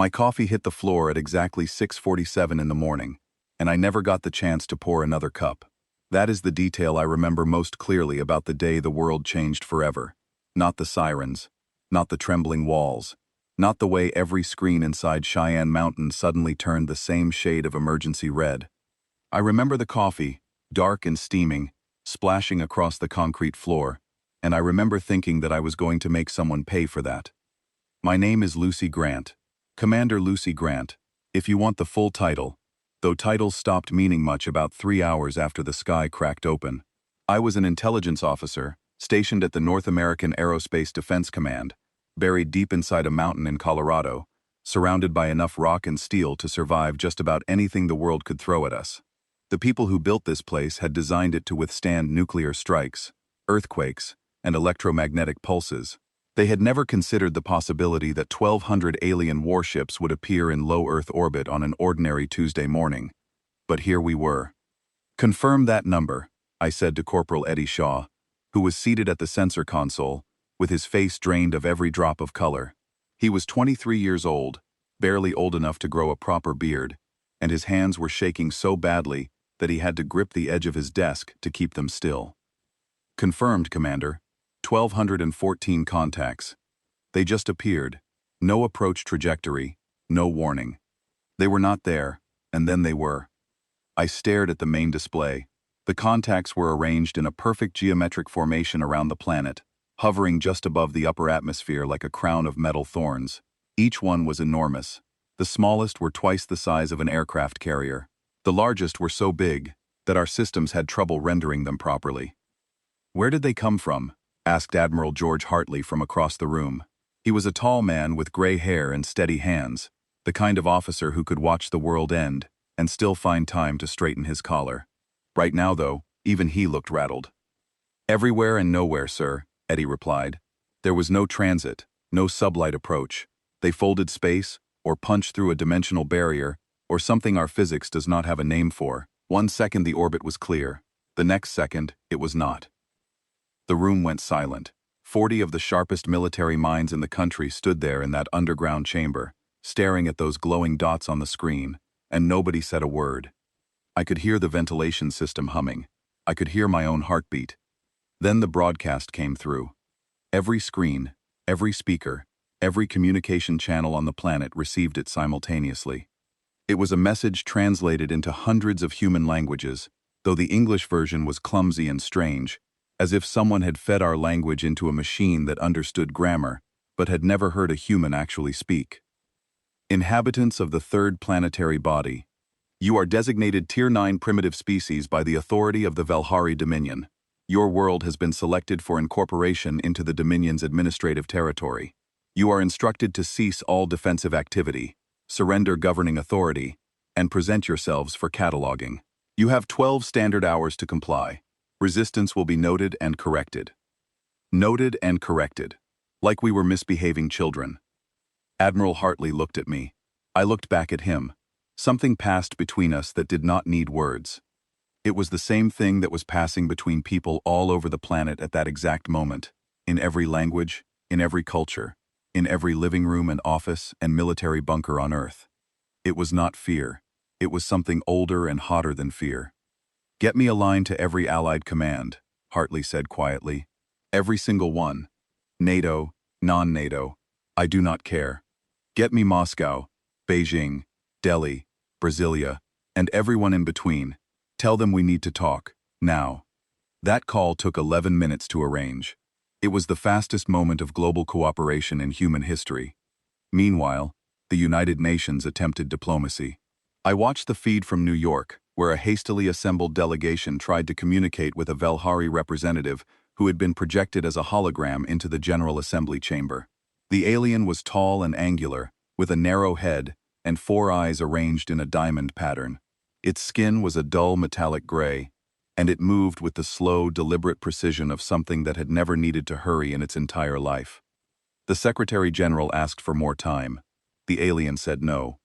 My coffee hit the floor at exactly 6:47 in the morning, and I never got the chance to pour another cup. That is the detail I remember most clearly about the day the world changed forever. Not the sirens, not the trembling walls, not the way every screen inside Cheyenne Mountain suddenly turned the same shade of emergency red. I remember the coffee, dark and steaming, splashing across the concrete floor, and I remember thinking that I was going to make someone pay for that. My name is Lucy Grant, Commander Lucy Grant, if you want the full title, though titles stopped meaning much about 3 hours after the sky cracked open. I was an intelligence officer, stationed at the North American Aerospace Defense Command, buried deep inside a mountain in Colorado, surrounded by enough rock and steel to survive just about anything the world could throw at us. The people who built this place had designed it to withstand nuclear strikes, earthquakes, and electromagnetic pulses. They had never considered the possibility that 1,200 alien warships would appear in low Earth orbit on an ordinary Tuesday morning. But here we were. "Confirm that number," I said to Corporal Eddie Shaw, who was seated at the sensor console, with his face drained of every drop of color. He was 23 years old, barely old enough to grow a proper beard, and his hands were shaking so badly that he had to grip the edge of his desk to keep them still. "Confirmed, Commander. 1,214 contacts. They just appeared. No approach trajectory, no warning. They were not there, and then they were." I stared at the main display. The contacts were arranged in a perfect geometric formation around the planet, hovering just above the upper atmosphere like a crown of metal thorns. Each one was enormous. The smallest were twice the size of an aircraft carrier. The largest were so big that our systems had trouble rendering them properly. "Where did they come from?" asked Admiral George Hartley from across the room. He was a tall man with gray hair and steady hands, the kind of officer who could watch the world end and still find time to straighten his collar. Right now, though, even he looked rattled. "Everywhere and nowhere, sir," Eddie replied. "There was no transit, no sublight approach. They folded space, or punched through a dimensional barrier, or something our physics does not have a name for. 1 second the orbit was clear. The next second, it was not." The room went silent. 40 of the sharpest military minds in the country stood there in that underground chamber, staring at those glowing dots on the screen, and nobody said a word. I could hear the ventilation system humming. I could hear my own heartbeat. Then the broadcast came through. Every screen, every speaker, every communication channel on the planet received it simultaneously. It was a message translated into hundreds of human languages, though the English version was clumsy and strange, as if someone had fed our language into a machine that understood grammar, but had never heard a human actually speak. "Inhabitants of the third planetary body, you are designated Tier 9 primitive species by the authority of the Velhari Dominion. Your world has been selected for incorporation into the Dominion's administrative territory. You are instructed to cease all defensive activity, surrender governing authority, and present yourselves for cataloging. You have 12 standard hours to comply. Resistance will be noted and corrected." Noted and corrected, like we were misbehaving children. Admiral Hartley looked at me. I looked back at him. Something passed between us that did not need words. It was the same thing that was passing between people all over the planet at that exact moment, in every language, in every culture, in every living room and office and military bunker on Earth. It was not fear. It was something older and hotter than fear. "Get me a line to every Allied command," Hartley said quietly. "Every single one. NATO, non-NATO. I do not care. Get me Moscow, Beijing, Delhi, Brasilia, and everyone in between. Tell them we need to talk, now." That call took 11 minutes to arrange. It was the fastest moment of global cooperation in human history. Meanwhile, the United Nations attempted diplomacy. I watched the feed from New York, where a hastily assembled delegation tried to communicate with a Velhari representative who had been projected as a hologram into the General Assembly chamber. The alien was tall and angular, with a narrow head and 4 eyes arranged in a diamond pattern. Its skin was a dull metallic gray, and it moved with the slow, deliberate precision of something that had never needed to hurry in its entire life. The Secretary General asked for more time. The alien said no.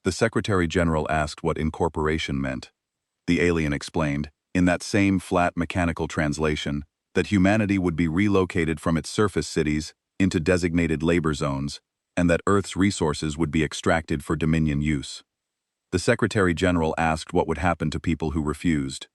The Secretary General asked what incorporation meant. The alien explained, in that same flat mechanical translation, that humanity would be relocated from its surface cities into designated labor zones, and that Earth's resources would be extracted for Dominion use. The Secretary General asked what would happen to people who refused.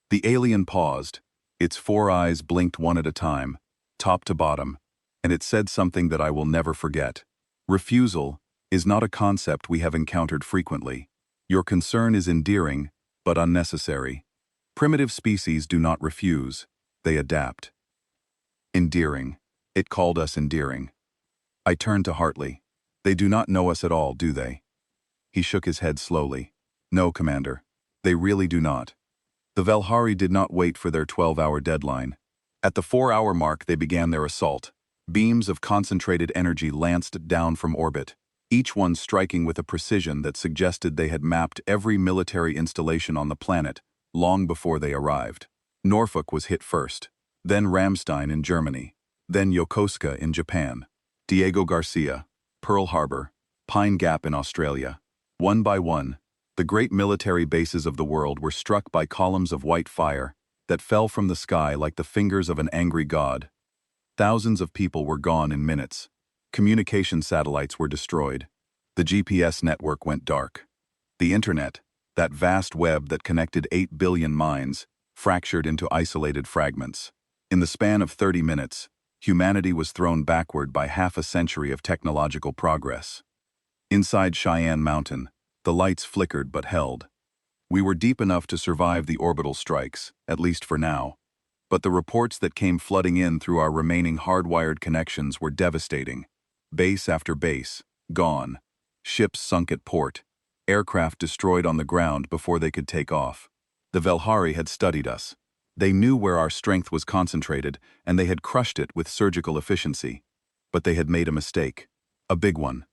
The alien paused. Its 4 eyes blinked one at a time, top to bottom, and it said something that I will never forget. Refusal is not a concept we have encountered frequently. Your concern is endearing, but unnecessary. Primitive species do not refuse, they adapt. Endearing. It called us endearing. I turned to Hartley. They do not know us at all, do they? He shook his head slowly. No, Commander. They really do not. The Velhari did not wait for their 12-hour deadline. At the 4-hour mark, they began their assault. Beams of concentrated energy lanced down from orbit, each one striking with a precision that suggested they had mapped every military installation on the planet long before they arrived. Norfolk was hit first, then Ramstein in Germany, then Yokosuka in Japan, Diego Garcia, Pearl Harbor, Pine Gap in Australia. One by one, the great military bases of the world were struck by columns of white fire that fell from the sky like the fingers of an angry god. Thousands of people were gone in minutes. Communication satellites were destroyed. The GPS network went dark. The internet, that vast web that connected 8 billion minds, fractured into isolated fragments. In the span of 30 minutes, humanity was thrown backward by half a century of technological progress. Inside Cheyenne Mountain, the lights flickered but held. We were deep enough to survive the orbital strikes, at least for now. But the reports that came flooding in through our remaining hardwired connections were devastating. Base after base, gone. Ships sunk at port. Aircraft destroyed on the ground before they could take off. The Velhari had studied us. They knew where our strength was concentrated, and they had crushed it with surgical efficiency. But they had made a mistake. A big one.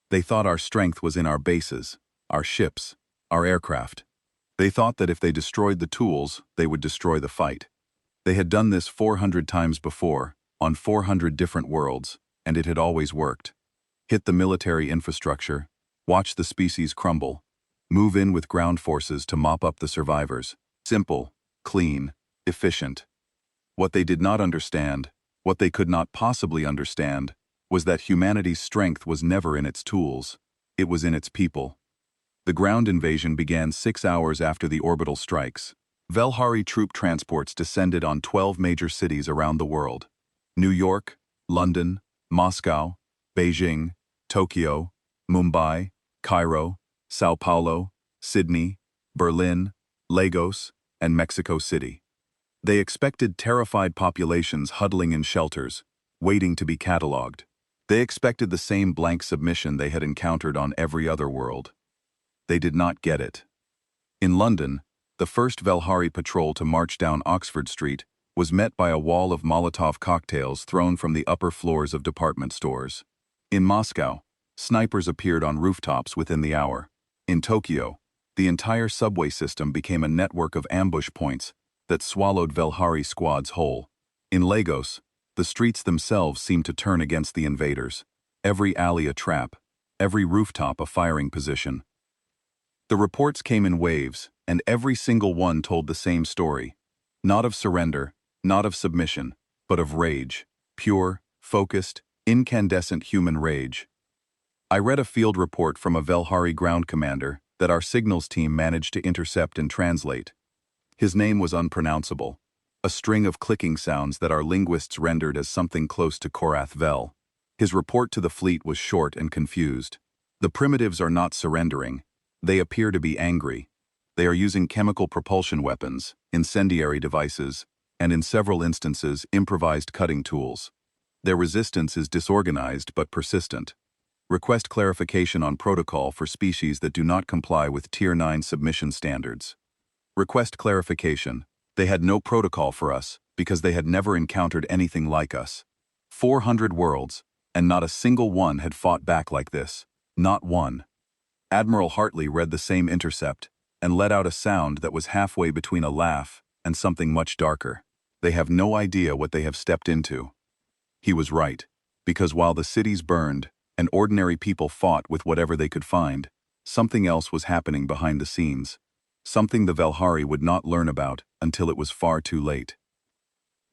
They thought our strength was in our bases, our ships, our aircraft. They thought that if they destroyed the tools, they would destroy the fight. They had done this 400 times before, on 400 different worlds, and it had always worked. Hit the military infrastructure, watch the species crumble, move in with ground forces to mop up the survivors. Simple, clean, efficient. What they did not understand, what they could not possibly understand, was that humanity's strength was never in its tools, it was in its people. The ground invasion began 6 hours after the orbital strikes. Velhari troop transports descended on 12 major cities around the world. New York, London, Moscow, Beijing, Tokyo, Mumbai, Cairo, Sao Paulo, Sydney, Berlin, Lagos, and Mexico City. They expected terrified populations huddling in shelters, waiting to be catalogued. They expected the same blank submission they had encountered on every other world. They did not get it. In London, the first Velhari patrol to march down Oxford Street was met by a wall of Molotov cocktails thrown from the upper floors of department stores. In Moscow, snipers appeared on rooftops within the hour. In Tokyo, the entire subway system became a network of ambush points that swallowed Velhari squads whole. In Lagos, the streets themselves seemed to turn against the invaders, every alley a trap, every rooftop a firing position. The reports came in waves, and every single one told the same story. Not of surrender, not of submission, but of rage. Pure, focused, incandescent human rage. I read a field report from a Velhari ground commander that our signals team managed to intercept and translate. His name was unpronounceable, a string of clicking sounds that our linguists rendered as something close to Korath Vel. His report to the fleet was short and confused. The primitives are not surrendering. They appear to be angry. They are using chemical propulsion weapons, incendiary devices, and in several instances, improvised cutting tools. Their resistance is disorganized but persistent. Request clarification on protocol for species that do not comply with Tier 9 submission standards. Request clarification. They had no protocol for us because they had never encountered anything like us. 400 worlds, and not a single one had fought back like this. Not one. Admiral Hartley read the same intercept and let out a sound that was halfway between a laugh and something much darker. They have no idea what they have stepped into. He was right, because while the cities burned and ordinary people fought with whatever they could find, something else was happening behind the scenes. Something the Velhari would not learn about until it was far too late.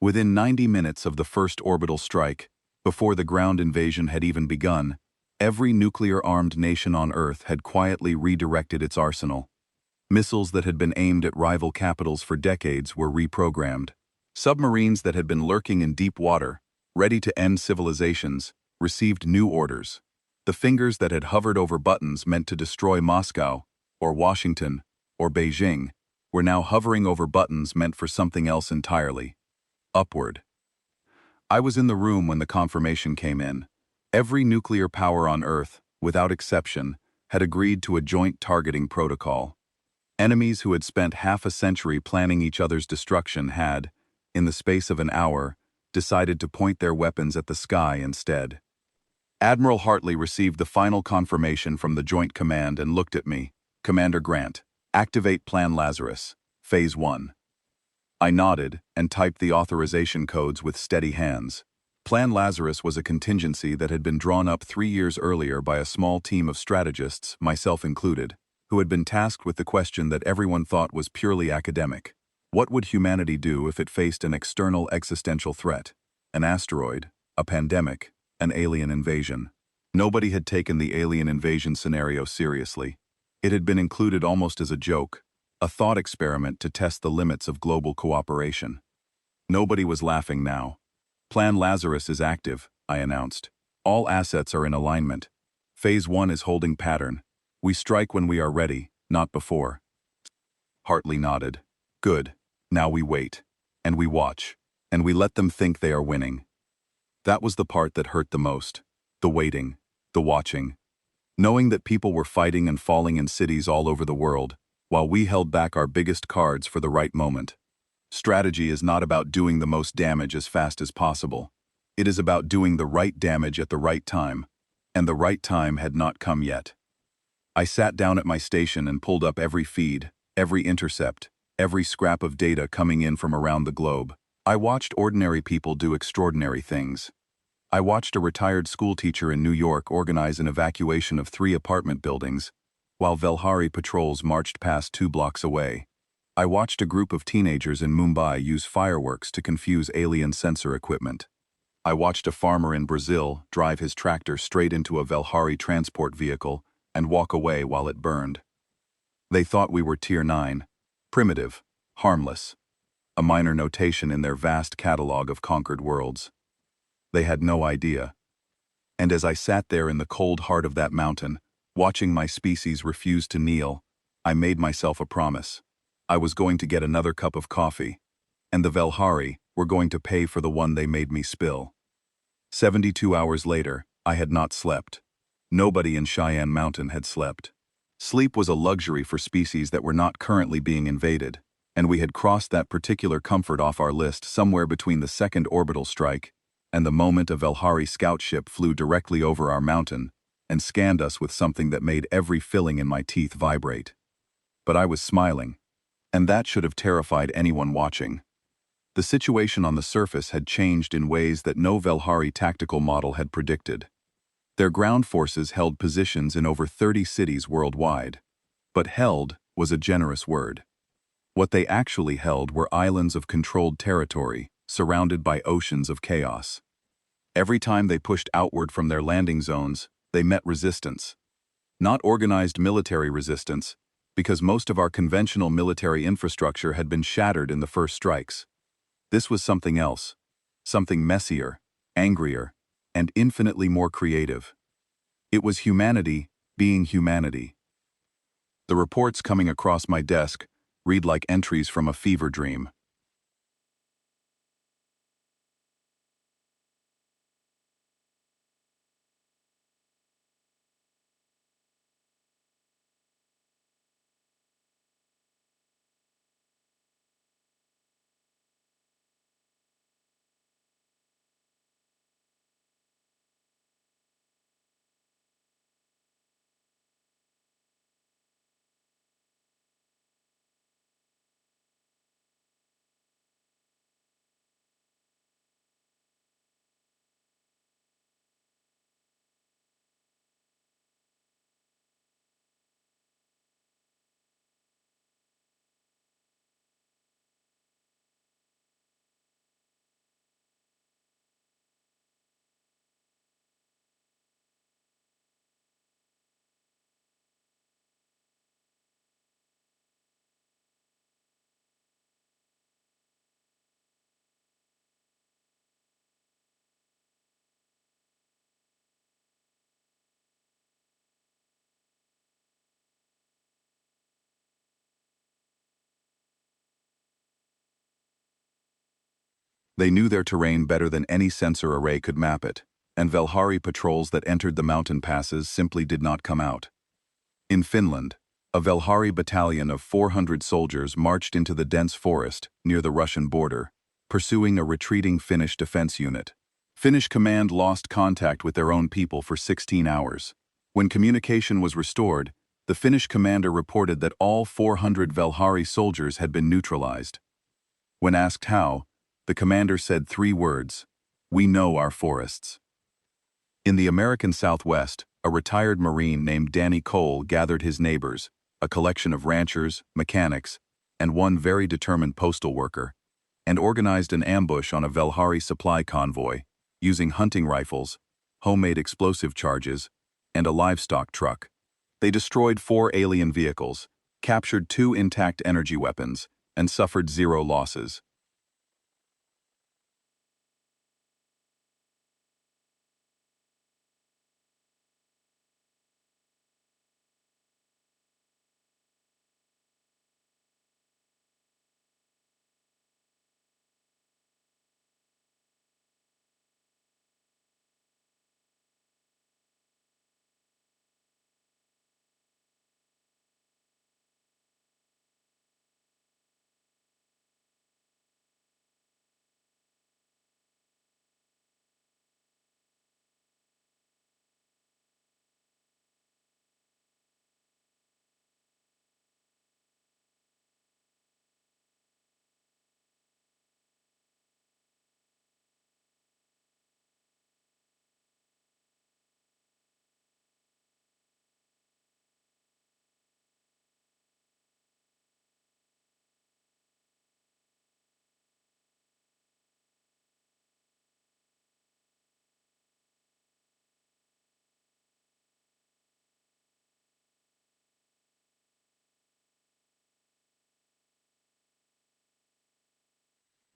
Within 90 minutes of the first orbital strike, before the ground invasion had even begun, Every nuclear-armed nation on Earth had quietly redirected its arsenal. Missiles that had been aimed at rival capitals for decades were reprogrammed. Submarines that had been lurking in deep water, ready to end civilizations, received new orders. The fingers that had hovered over buttons meant to destroy Moscow, or Washington, or Beijing, were now hovering over buttons meant for something else entirely. Upward. I was in the room when the confirmation came in. Every nuclear power on Earth, without exception, had agreed to a joint targeting protocol. Enemies who had spent half a century planning each other's destruction had, in the space of an hour, decided to point their weapons at the sky instead. Admiral Hartley received the final confirmation from the Joint Command and looked at me. Commander Grant, activate Plan Lazarus, Phase 1. I nodded and typed the authorization codes with steady hands. Plan Lazarus was a contingency that had been drawn up 3 years earlier by a small team of strategists, myself included, who had been tasked with the question that everyone thought was purely academic. What would humanity do if it faced an external existential threat? An asteroid, a pandemic, an alien invasion. Nobody had taken the alien invasion scenario seriously. It had been included almost as a joke, a thought experiment to test the limits of global cooperation. Nobody was laughing now. Plan Lazarus is active, I announced. All assets are in alignment. Phase 1 is holding pattern. We strike when we are ready, not before. Hartley nodded. Good. Now we wait. And we watch. And we let them think they are winning. That was the part that hurt the most. The waiting. The watching. Knowing that people were fighting and falling in cities all over the world, while we held back our biggest cards for the right moment. Strategy is not about doing the most damage as fast as possible. It is about doing the right damage at the right time. And the right time had not come yet. I sat down at my station and pulled up every feed, every intercept, every scrap of data coming in from around the globe. I watched ordinary people do extraordinary things. I watched a retired schoolteacher in New York organize an evacuation of 3 apartment buildings, while Velhari patrols marched past 2 blocks away. I watched a group of teenagers in Mumbai use fireworks to confuse alien sensor equipment. I watched a farmer in Brazil drive his tractor straight into a Velhari transport vehicle and walk away while it burned. They thought we were Tier 9, primitive, harmless, a minor notation in their vast catalog of conquered worlds. They had no idea. And as I sat there in the cold heart of that mountain, watching my species refuse to kneel, I made myself a promise. I was going to get another cup of coffee, and the Velhari were going to pay for the one they made me spill. 72 hours later, I had not slept. Nobody in Cheyenne Mountain had slept. Sleep was a luxury for species that were not currently being invaded, and we had crossed that particular comfort off our list somewhere between the second orbital strike and the moment a Velhari scout ship flew directly over our mountain and scanned us with something that made every filling in my teeth vibrate. But I was smiling, and that should have terrified anyone watching. The situation on the surface had changed in ways that no Velhari tactical model had predicted. Their ground forces held positions in over 30 cities worldwide. But held was a generous word. What they actually held were islands of controlled territory, surrounded by oceans of chaos. Every time they pushed outward from their landing zones, they met resistance. Not organized military resistance, because most of our conventional military infrastructure had been shattered in the first strikes. This was something else, something messier, angrier, and infinitely more creative. It was humanity being humanity. The reports coming across my desk read like entries from a fever dream. They knew their terrain better than any sensor array could map it, and Velhari patrols that entered the mountain passes simply did not come out. In Finland, a Velhari battalion of 400 soldiers marched into the dense forest near the Russian border, pursuing a retreating Finnish defense unit. Finnish command lost contact with their own people for 16 hours. When communication was restored, the Finnish commander reported that all 400 Velhari soldiers had been neutralized. When asked how, the commander said 3 words: "We know our forests." In the American Southwest, a retired Marine named Danny Cole gathered his neighbors, a collection of ranchers, mechanics, and one very determined postal worker, and organized an ambush on a Velhari supply convoy, using hunting rifles, homemade explosive charges, and a livestock truck. They destroyed 4 alien vehicles, captured 2 intact energy weapons, and suffered 0 losses.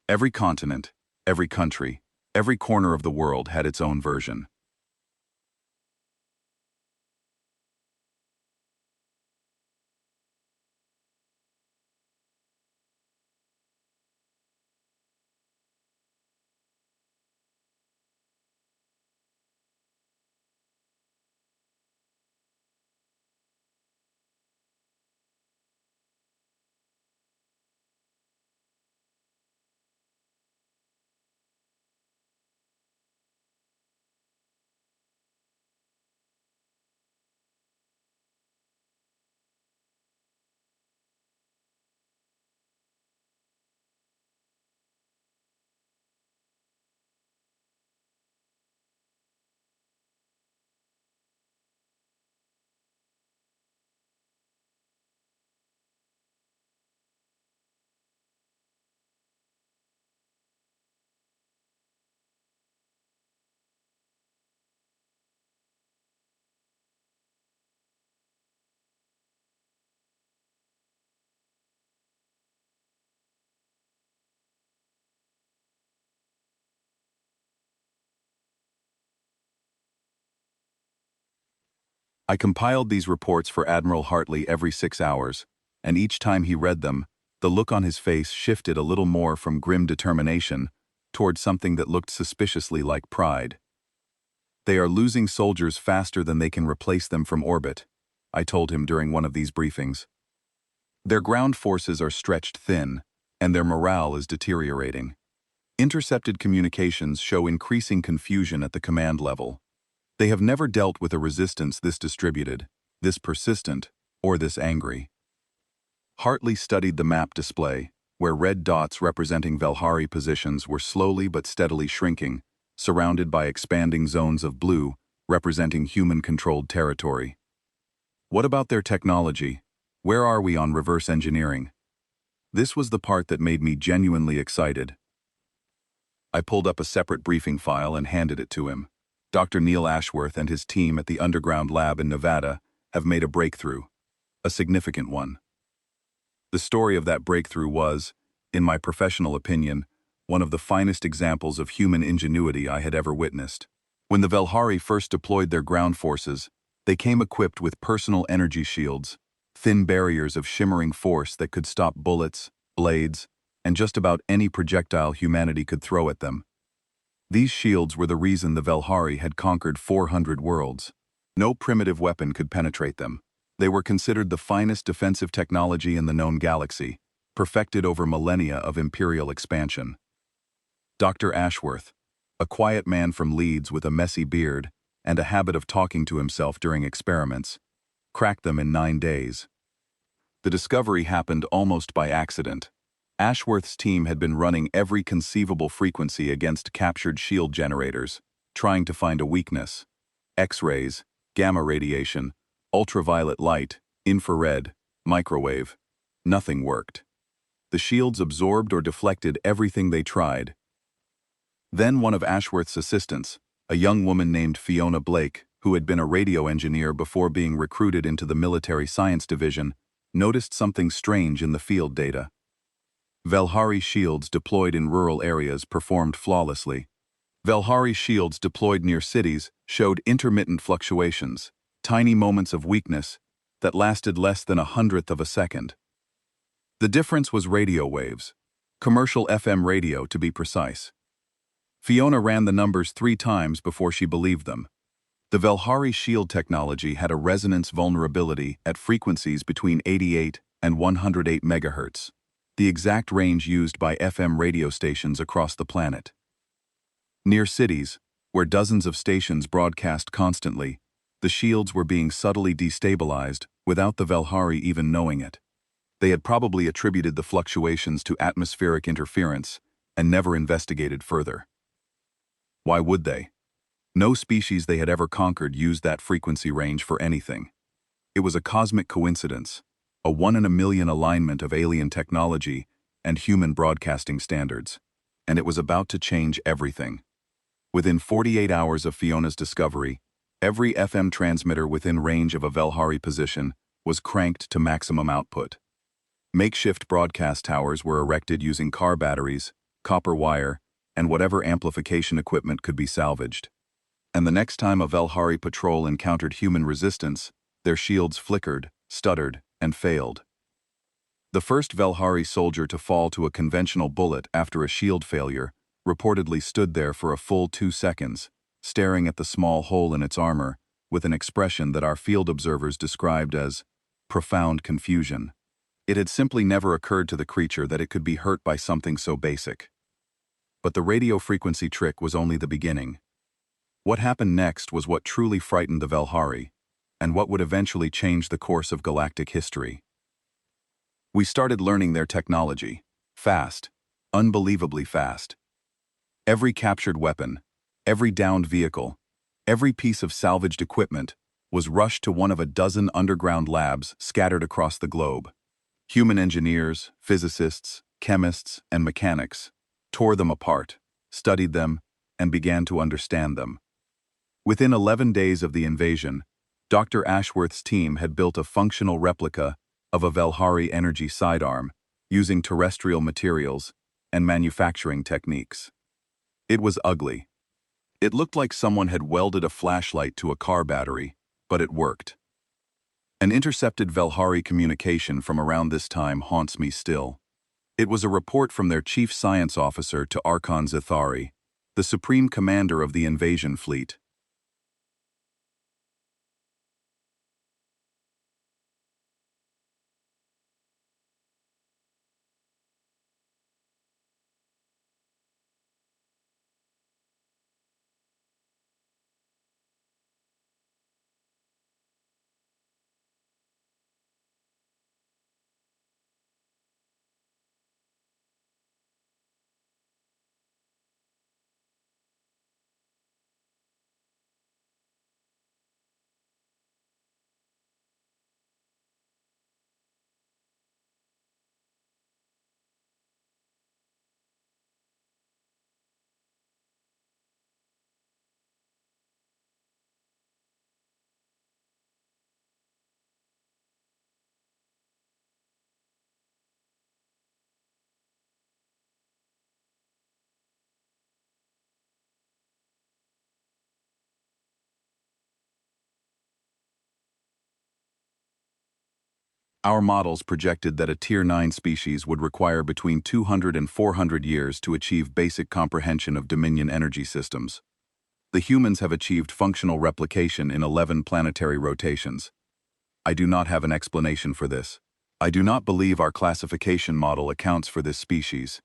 Every continent, every country, every corner of the world had its own version. I compiled these reports for Admiral Hartley every 6 hours, and each time he read them, the look on his face shifted a little more from grim determination toward something that looked suspiciously like pride. "They are losing soldiers faster than they can replace them from orbit," I told him during one of these briefings. "Their ground forces are stretched thin, and their morale is deteriorating. Intercepted communications show increasing confusion at the command level. They have never dealt with a resistance this distributed, this persistent, or this angry." Hartley studied the map display, where red dots representing Velhari positions were slowly but steadily shrinking, surrounded by expanding zones of blue, representing human-controlled territory. "What about their technology? Where are we on reverse engineering?" This was the part that made me genuinely excited. I pulled up a separate briefing file and handed it to him. Dr. Neil Ashworth and his team at the underground lab in Nevada have made a breakthrough, a significant one. The story of that breakthrough was, in my professional opinion, one of the finest examples of human ingenuity I had ever witnessed. When the Velhari first deployed their ground forces, they came equipped with personal energy shields, thin barriers of shimmering force that could stop bullets, blades, and just about any projectile humanity could throw at them. These shields were the reason the Velhari had conquered 400 worlds. No primitive weapon could penetrate them. They were considered the finest defensive technology in the known galaxy, perfected over millennia of imperial expansion. Dr. Ashworth, a quiet man from Leeds with a messy beard and a habit of talking to himself during experiments, cracked them in 9 days. The discovery happened almost by accident. Ashworth's team had been running every conceivable frequency against captured shield generators, trying to find a weakness. X-rays, gamma radiation, ultraviolet light, infrared, microwave. Nothing worked. The shields absorbed or deflected everything they tried. Then one of Ashworth's assistants, a young woman named Fiona Blake, who had been a radio engineer before being recruited into the military science division, noticed something strange in the field data. Velhari shields deployed in rural areas performed flawlessly. Velhari shields deployed near cities showed intermittent fluctuations, tiny moments of weakness that lasted less than 1/100th of a second. The difference was radio waves, commercial FM radio to be precise. Fiona ran the numbers 3 times before she believed them. The Velhari shield technology had a resonance vulnerability at frequencies between 88 and 108 MHz, the exact range used by FM radio stations across the planet. Near cities, where dozens of stations broadcast constantly, the shields were being subtly destabilized without the Velhari even knowing it. They had probably attributed the fluctuations to atmospheric interference and never investigated further. Why would they? No species they had ever conquered used that frequency range for anything. It was a cosmic coincidence, a 1 in a million alignment of alien technology and human broadcasting standards, and it was about to change everything. Within 48 hours of Fiona's discovery, every FM transmitter within range of a Velhari position was cranked to maximum output. Makeshift broadcast towers were erected using car batteries, copper wire, and whatever amplification equipment could be salvaged. And the next time a Velhari patrol encountered human resistance, their shields flickered, stuttered, and failed. The first Velhari soldier to fall to a conventional bullet after a shield failure reportedly stood there for a full 2 seconds, staring at the small hole in its armor with an expression that our field observers described as profound confusion. It had simply never occurred to the creature that it could be hurt by something so basic. But the radio frequency trick was only the beginning. What happened next was what truly frightened the Velhari, and what would eventually change the course of galactic history. We started learning their technology. Fast. Unbelievably fast. Every captured weapon, every downed vehicle, every piece of salvaged equipment was rushed to one of a dozen underground labs scattered across the globe. Human engineers, physicists, chemists, and mechanics tore them apart, studied them, and began to understand them. Within 11 days of the invasion, Dr. Ashworth's team had built a functional replica of a Velhari energy sidearm using terrestrial materials and manufacturing techniques. It was ugly. It looked like someone had welded a flashlight to a car battery, but it worked. An intercepted Velhari communication from around this time haunts me still. It was a report from their chief science officer to Archon Zithari, the supreme commander of the invasion fleet. Our models projected that a Tier 9 species would require between 200 and 400 years to achieve basic comprehension of Dominion energy systems. The humans have achieved functional replication in 11 planetary rotations. I do not have an explanation for this. I do not believe our classification model accounts for this species.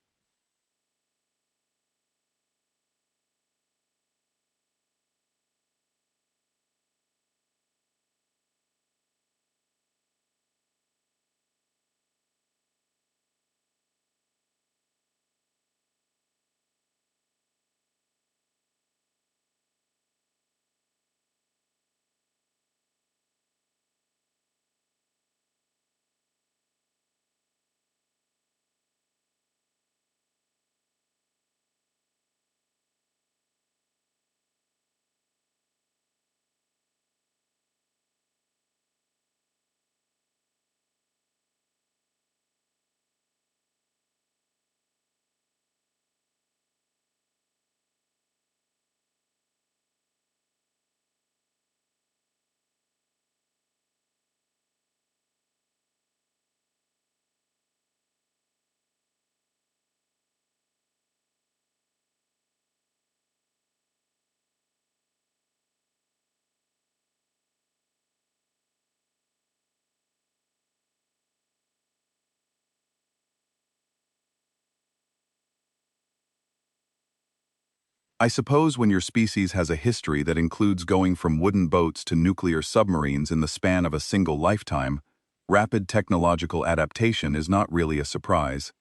I suppose when your species has a history that includes going from wooden boats to nuclear submarines in the span of a single lifetime, rapid technological adaptation is not really a surprise.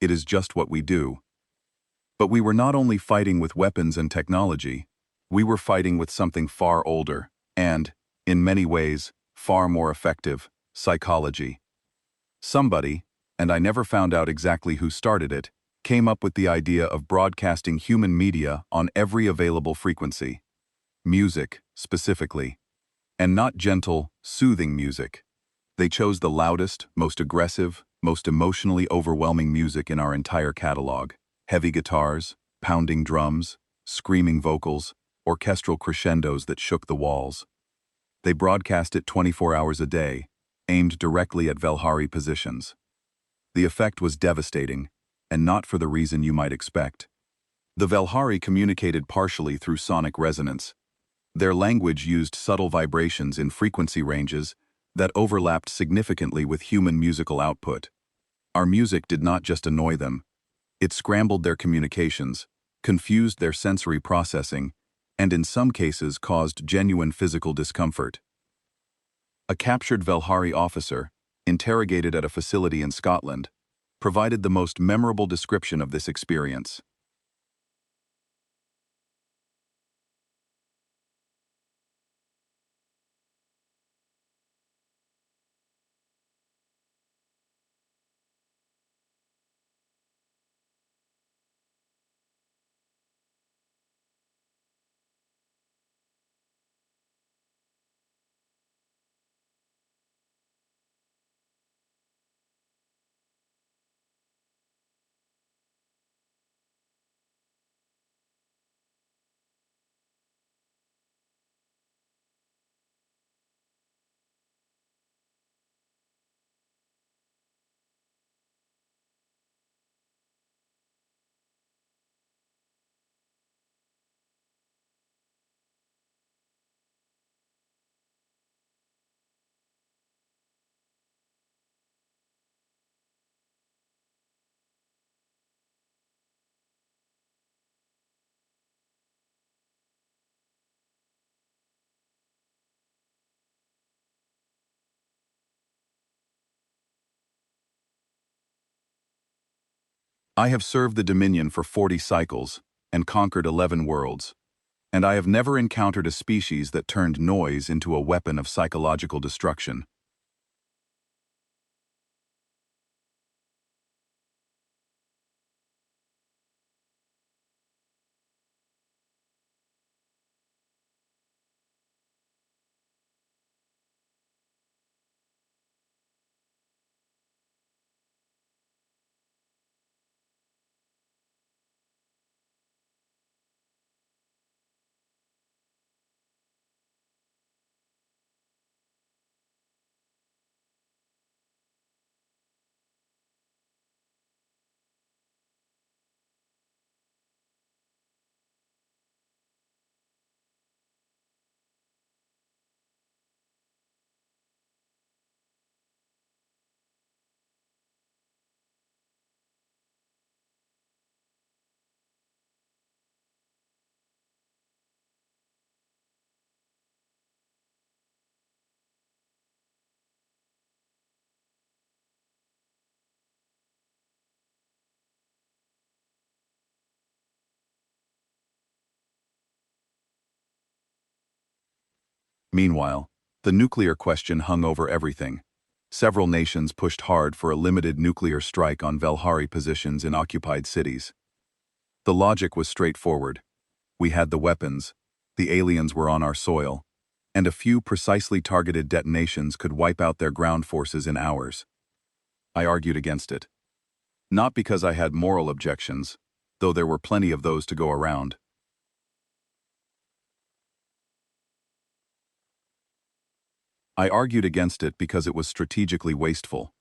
It is just what we do. But we were not only fighting with weapons and technology, we were fighting with something far older and, in many ways, far more effective: psychology. Somebody, and I never found out exactly who started it, came up with the idea of broadcasting human media on every available frequency. Music, specifically. And not gentle, soothing music. They chose the loudest, most aggressive, most emotionally overwhelming music in our entire catalog. Heavy guitars, pounding drums, screaming vocals, orchestral crescendos that shook the walls. They broadcast it 24 hours a day, aimed directly at Velhari positions. The effect was devastating, and not for the reason you might expect. The Velhari communicated partially through sonic resonance. Their language used subtle vibrations in frequency ranges that overlapped significantly with human musical output. Our music did not just annoy them. It scrambled their communications, confused their sensory processing, and in some cases caused genuine physical discomfort. A captured Velhari officer, interrogated at a facility in Scotland, provided the most memorable description of this experience. I have served the Dominion for 40 cycles and conquered 11 worlds, and I have never encountered a species that turned noise into a weapon of psychological destruction. Meanwhile, the nuclear question hung over everything. Several nations pushed hard for a limited nuclear strike on Velhari positions in occupied cities. The logic was straightforward. We had the weapons, the aliens were on our soil, and a few precisely targeted detonations could wipe out their ground forces in hours. I argued against it. Not because I had moral objections, though there were plenty of those to go around. I argued against it because it was strategically wasteful.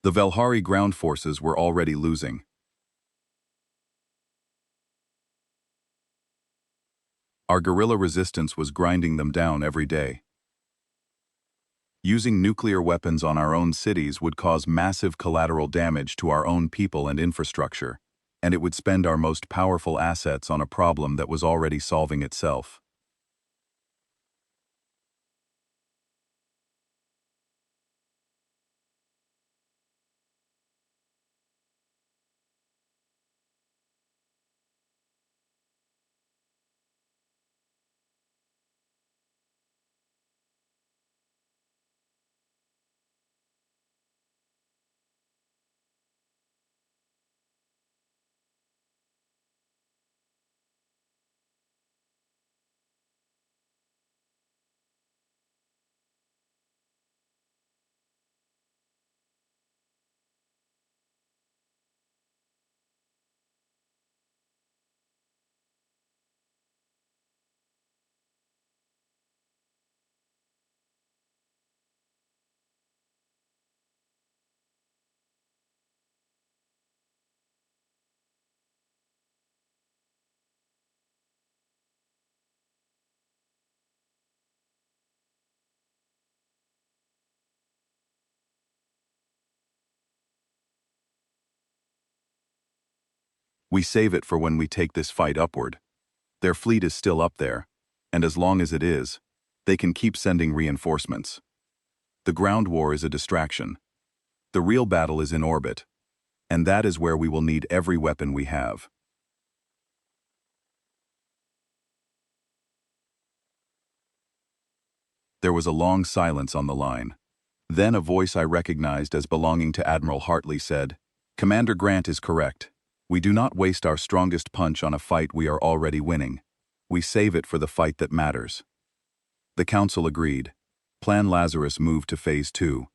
The Velhari ground forces were already losing. Our guerrilla resistance was grinding them down every day. Using nuclear weapons on our own cities would cause massive collateral damage to our own people and infrastructure, and it would spend our most powerful assets on a problem that was already solving itself. We save it for when we take this fight upward. Their fleet is still up there, and as long as it is, they can keep sending reinforcements. The ground war is a distraction. The real battle is in orbit, and that is where we will need every weapon we have. There was a long silence on the line. Then a voice I recognized as belonging to Admiral Hartley said, "Commander Grant is correct. We do not waste our strongest punch on a fight we are already winning. We save it for the fight that matters." The Council agreed. Plan Lazarus moved to Phase 2.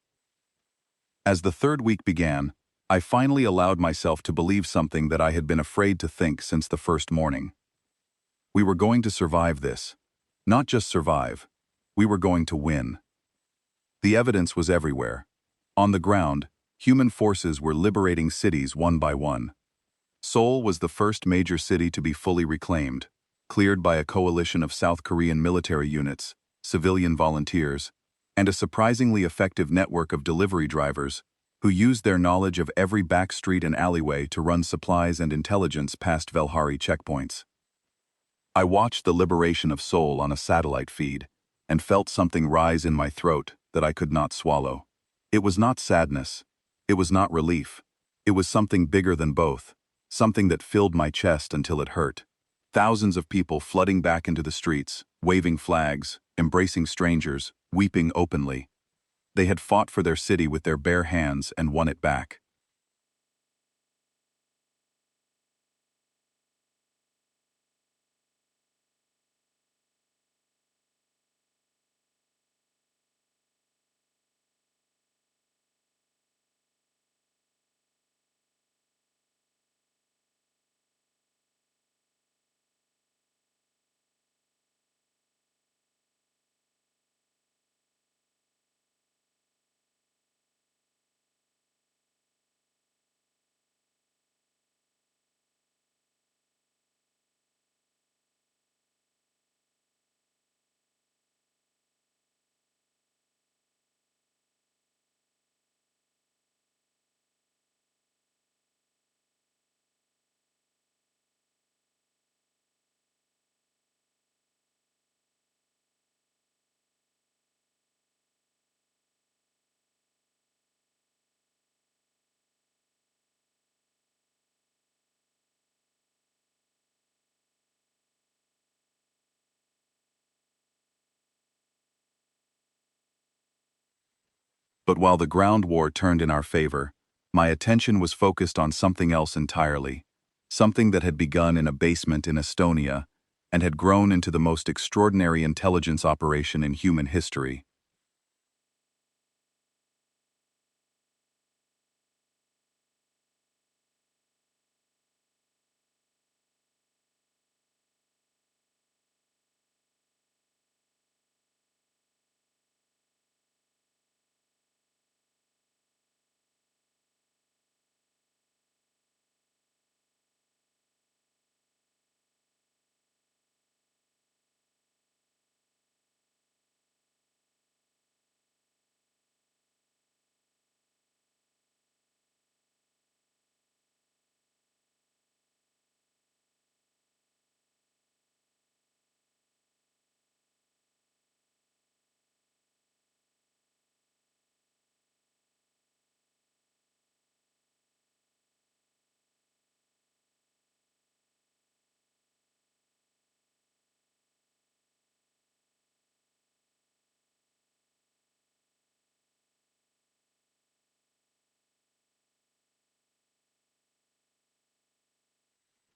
As the third week began, I finally allowed myself to believe something that I had been afraid to think since the first morning. We were going to survive this. Not just survive. We were going to win. The evidence was everywhere. On the ground, human forces were liberating cities one by one. Seoul was the first major city to be fully reclaimed, cleared by a coalition of South Korean military units, civilian volunteers, and a surprisingly effective network of delivery drivers who used their knowledge of every back street and alleyway to run supplies and intelligence past Velhari checkpoints. I watched the liberation of Seoul on a satellite feed and felt something rise in my throat that I could not swallow. It was not sadness. It was not relief. It was something bigger than both, something that filled my chest until it hurt. Thousands of people flooding back into the streets, waving flags, embracing strangers, weeping openly. They had fought for their city with their bare hands and won it back. But while the ground war turned in our favor, my attention was focused on something else entirely, something that had begun in a basement in Estonia and had grown into the most extraordinary intelligence operation in human history.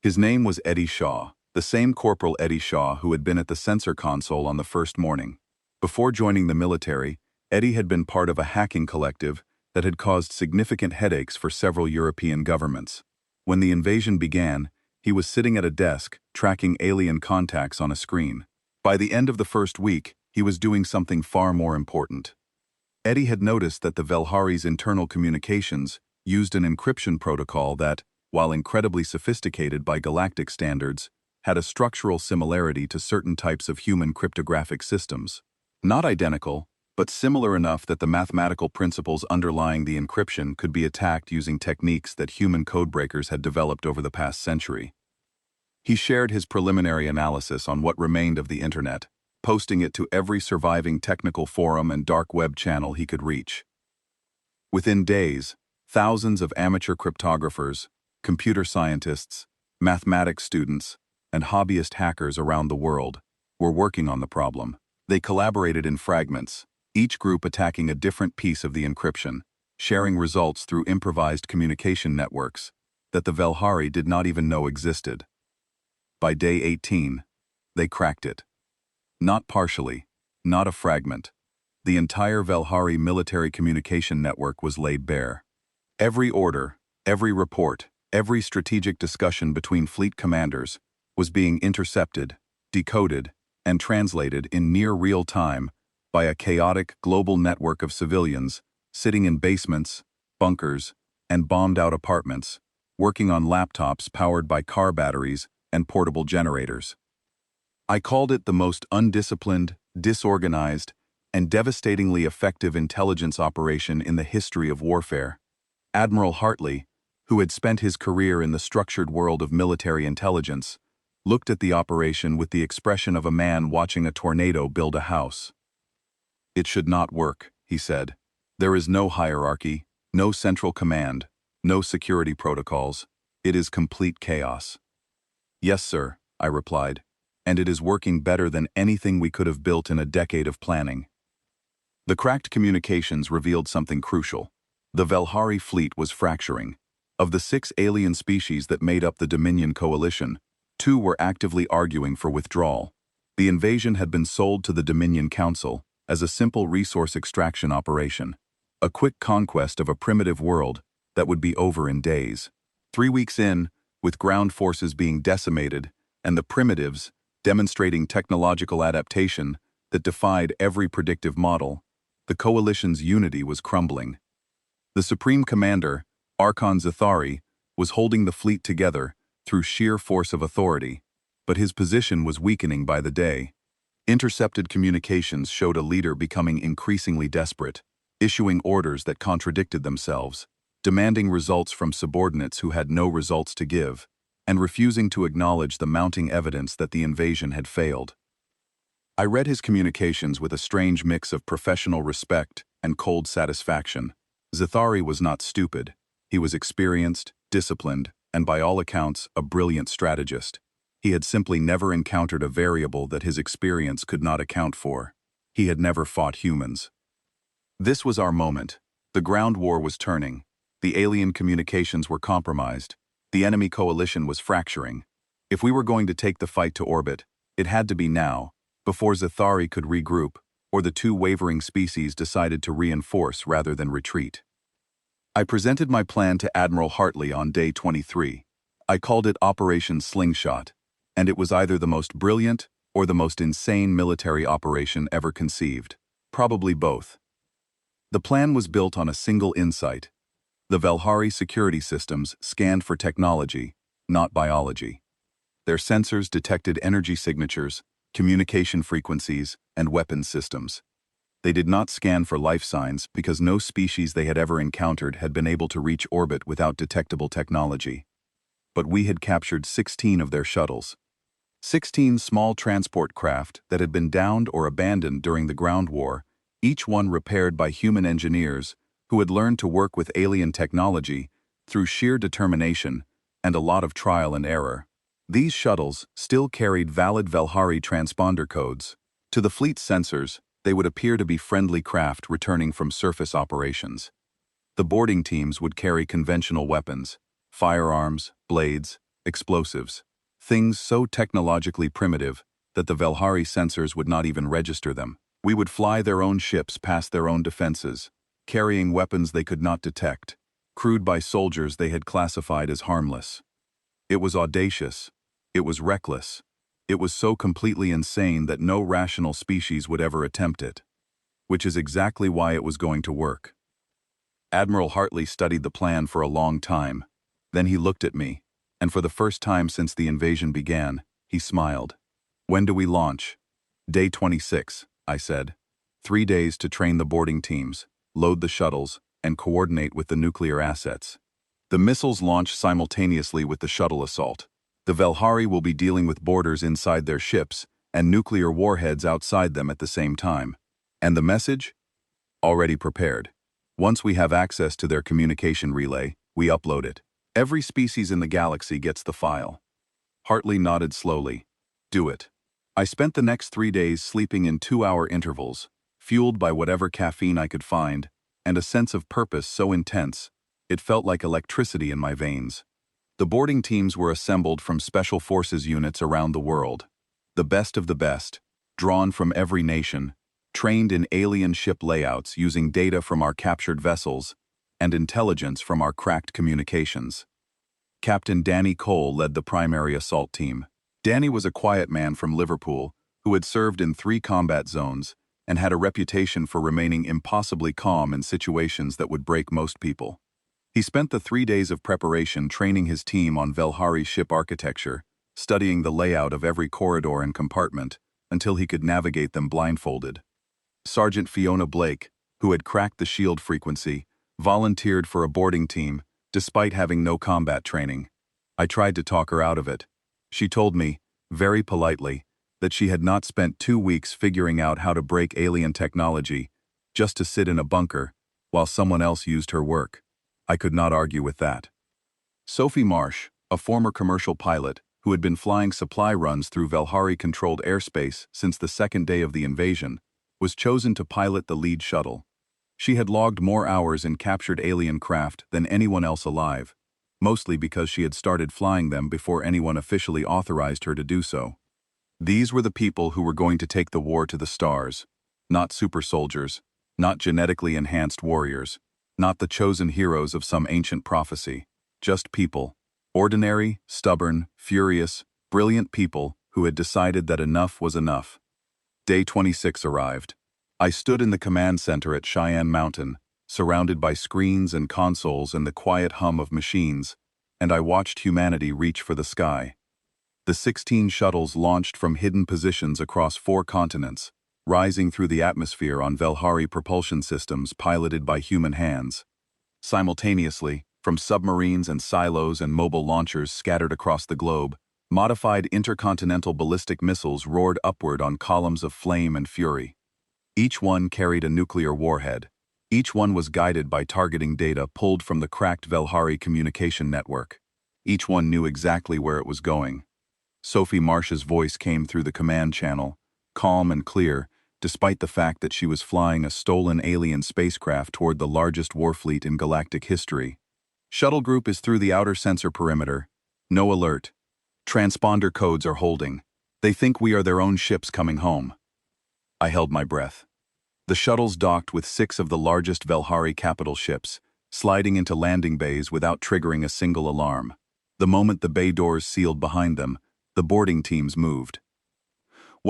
His name was Eddie Shaw, the same Corporal Eddie Shaw who had been at the sensor console on the first morning. Before joining the military, Eddie had been part of a hacking collective that had caused significant headaches for several European governments. When the invasion began, he was sitting at a desk, tracking alien contacts on a screen. By the end of the first week, he was doing something far more important. Eddie had noticed that the Velhari's internal communications used an encryption protocol that, while incredibly sophisticated by galactic standards, had a structural similarity to certain types of human cryptographic systems. Not identical, but similar enough that the mathematical principles underlying the encryption could be attacked using techniques that human codebreakers had developed over the past century. He shared his preliminary analysis on what remained of the Internet, posting it to every surviving technical forum and dark web channel he could reach. Within days, thousands of amateur cryptographers, computer scientists, mathematics students, and hobbyist hackers around the world were working on the problem. They collaborated in fragments, each group attacking a different piece of the encryption, sharing results through improvised communication networks that the Velhari did not even know existed. By day 18, they cracked it. Not partially, not a fragment. The entire Velhari military communication network was laid bare. Every order, every report, every strategic discussion between fleet commanders was being intercepted, decoded, and translated in near real time by a chaotic global network of civilians sitting in basements, bunkers, and bombed-out apartments, working on laptops powered by car batteries and portable generators. I called it the most undisciplined, disorganized, and devastatingly effective intelligence operation in the history of warfare. Admiral Hartley, who had spent his career in the structured world of military intelligence, looked at the operation with the expression of a man watching a tornado build a house. "It should not work," he said. "There is no hierarchy, no central command, no security protocols. It is complete chaos." "Yes, sir," I replied, "and it is working better than anything we could have built in a decade of planning." The cracked communications revealed something crucial. The Velhari fleet was fracturing. Of the 6 alien species that made up the Dominion coalition, 2 were actively arguing for withdrawal. The invasion had been sold to the Dominion Council as a simple resource extraction operation, a quick conquest of a primitive world that would be over in days. 3 weeks in, with ground forces being decimated and the primitives demonstrating technological adaptation that defied every predictive model, the coalition's unity was crumbling. The Supreme Commander, Archon Zathari, was holding the fleet together through sheer force of authority, but his position was weakening by the day. Intercepted communications showed a leader becoming increasingly desperate, issuing orders that contradicted themselves, demanding results from subordinates who had no results to give, and refusing to acknowledge the mounting evidence that the invasion had failed. I read his communications with a strange mix of professional respect and cold satisfaction. Zathari was not stupid. He was experienced, disciplined, and by all accounts, a brilliant strategist. He had simply never encountered a variable that his experience could not account for. He had never fought humans. This was our moment. The ground war was turning. The alien communications were compromised. The enemy coalition was fracturing. If we were going to take the fight to orbit, it had to be now, before Zathari could regroup, or the two wavering species decided to reinforce rather than retreat. I presented my plan to Admiral Hartley on day 23. I called it Operation Slingshot, and it was either the most brilliant or the most insane military operation ever conceived. Probably both. The plan was built on a single insight. The Velhari security systems scanned for technology, not biology. Their sensors detected energy signatures, communication frequencies, and weapons systems. They did not scan for life signs because no species they had ever encountered had been able to reach orbit without detectable technology. But we had captured 16 of their shuttles. 16 small transport craft that had been downed or abandoned during the ground war, each one repaired by human engineers who had learned to work with alien technology through sheer determination and a lot of trial and error. These shuttles still carried valid Velhari transponder codes. To the fleet's sensors, they would appear to be friendly craft returning from surface operations. The boarding teams would carry conventional weapons, firearms, blades, explosives, things so technologically primitive that the Velhari sensors would not even register them. We would fly their own ships past their own defenses, carrying weapons they could not detect, crewed by soldiers they had classified as harmless. It was audacious. It was reckless. It was so completely insane that no rational species would ever attempt it. Which is exactly why it was going to work. Admiral Hartley studied the plan for a long time. Then he looked at me, and for the first time since the invasion began, he smiled. "When do we launch?" "Day 26, I said. 3 days to train the boarding teams, load the shuttles, and coordinate with the nuclear assets. The missiles launch simultaneously with the shuttle assault. The Velhari will be dealing with boarders inside their ships and nuclear warheads outside them at the same time. And the message? Already prepared. Once we have access to their communication relay, we upload it. Every species in the galaxy gets the file." Hartley nodded slowly. "Do it." I spent the next 3 days sleeping in 2-hour intervals, fueled by whatever caffeine I could find, and a sense of purpose so intense, it felt like electricity in my veins. The boarding teams were assembled from special forces units around the world. The best of the best, drawn from every nation, trained in alien ship layouts using data from our captured vessels and intelligence from our cracked communications. Captain Danny Cole led the primary assault team. Danny was a quiet man from Liverpool who had served in 3 combat zones and had a reputation for remaining impossibly calm in situations that would break most people. He spent the 3 days of preparation training his team on Velhari ship architecture, studying the layout of every corridor and compartment until he could navigate them blindfolded. Sergeant Fiona Blake, who had cracked the shield frequency, volunteered for a boarding team despite having no combat training. I tried to talk her out of it. She told me, very politely, that she had not spent 2 weeks figuring out how to break alien technology just to sit in a bunker while someone else used her work. I could not argue with that. Sophie Marsh, a former commercial pilot who had been flying supply runs through Velhari-controlled airspace since the second day of the invasion, was chosen to pilot the lead shuttle. She had logged more hours in captured alien craft than anyone else alive, mostly because she had started flying them before anyone officially authorized her to do so. These were the people who were going to take the war to the stars, not super soldiers, not genetically enhanced warriors, not the chosen heroes of some ancient prophecy, just people, ordinary, stubborn, furious, brilliant people who had decided that enough was enough. Day 26 arrived. I stood in the command center at Cheyenne Mountain, surrounded by screens and consoles and the quiet hum of machines, and I watched humanity reach for the sky. The 16 shuttles launched from hidden positions across 4 continents, rising through the atmosphere on Velhari propulsion systems piloted by human hands. Simultaneously, from submarines and silos and mobile launchers scattered across the globe, modified intercontinental ballistic missiles roared upward on columns of flame and fury. Each one carried a nuclear warhead. Each one was guided by targeting data pulled from the cracked Velhari communication network. Each one knew exactly where it was going. Sophie Marsh's voice came through the command channel, calm and clear, despite the fact that she was flying a stolen alien spacecraft toward the largest warfleet in galactic history. Shuttle group is through the outer sensor perimeter. No alert. Transponder codes are holding. They think we are their own ships coming home. I held my breath. The shuttles docked with 6 of the largest Velhari capital ships, sliding into landing bays without triggering a single alarm. The moment the bay doors sealed behind them, the boarding teams moved.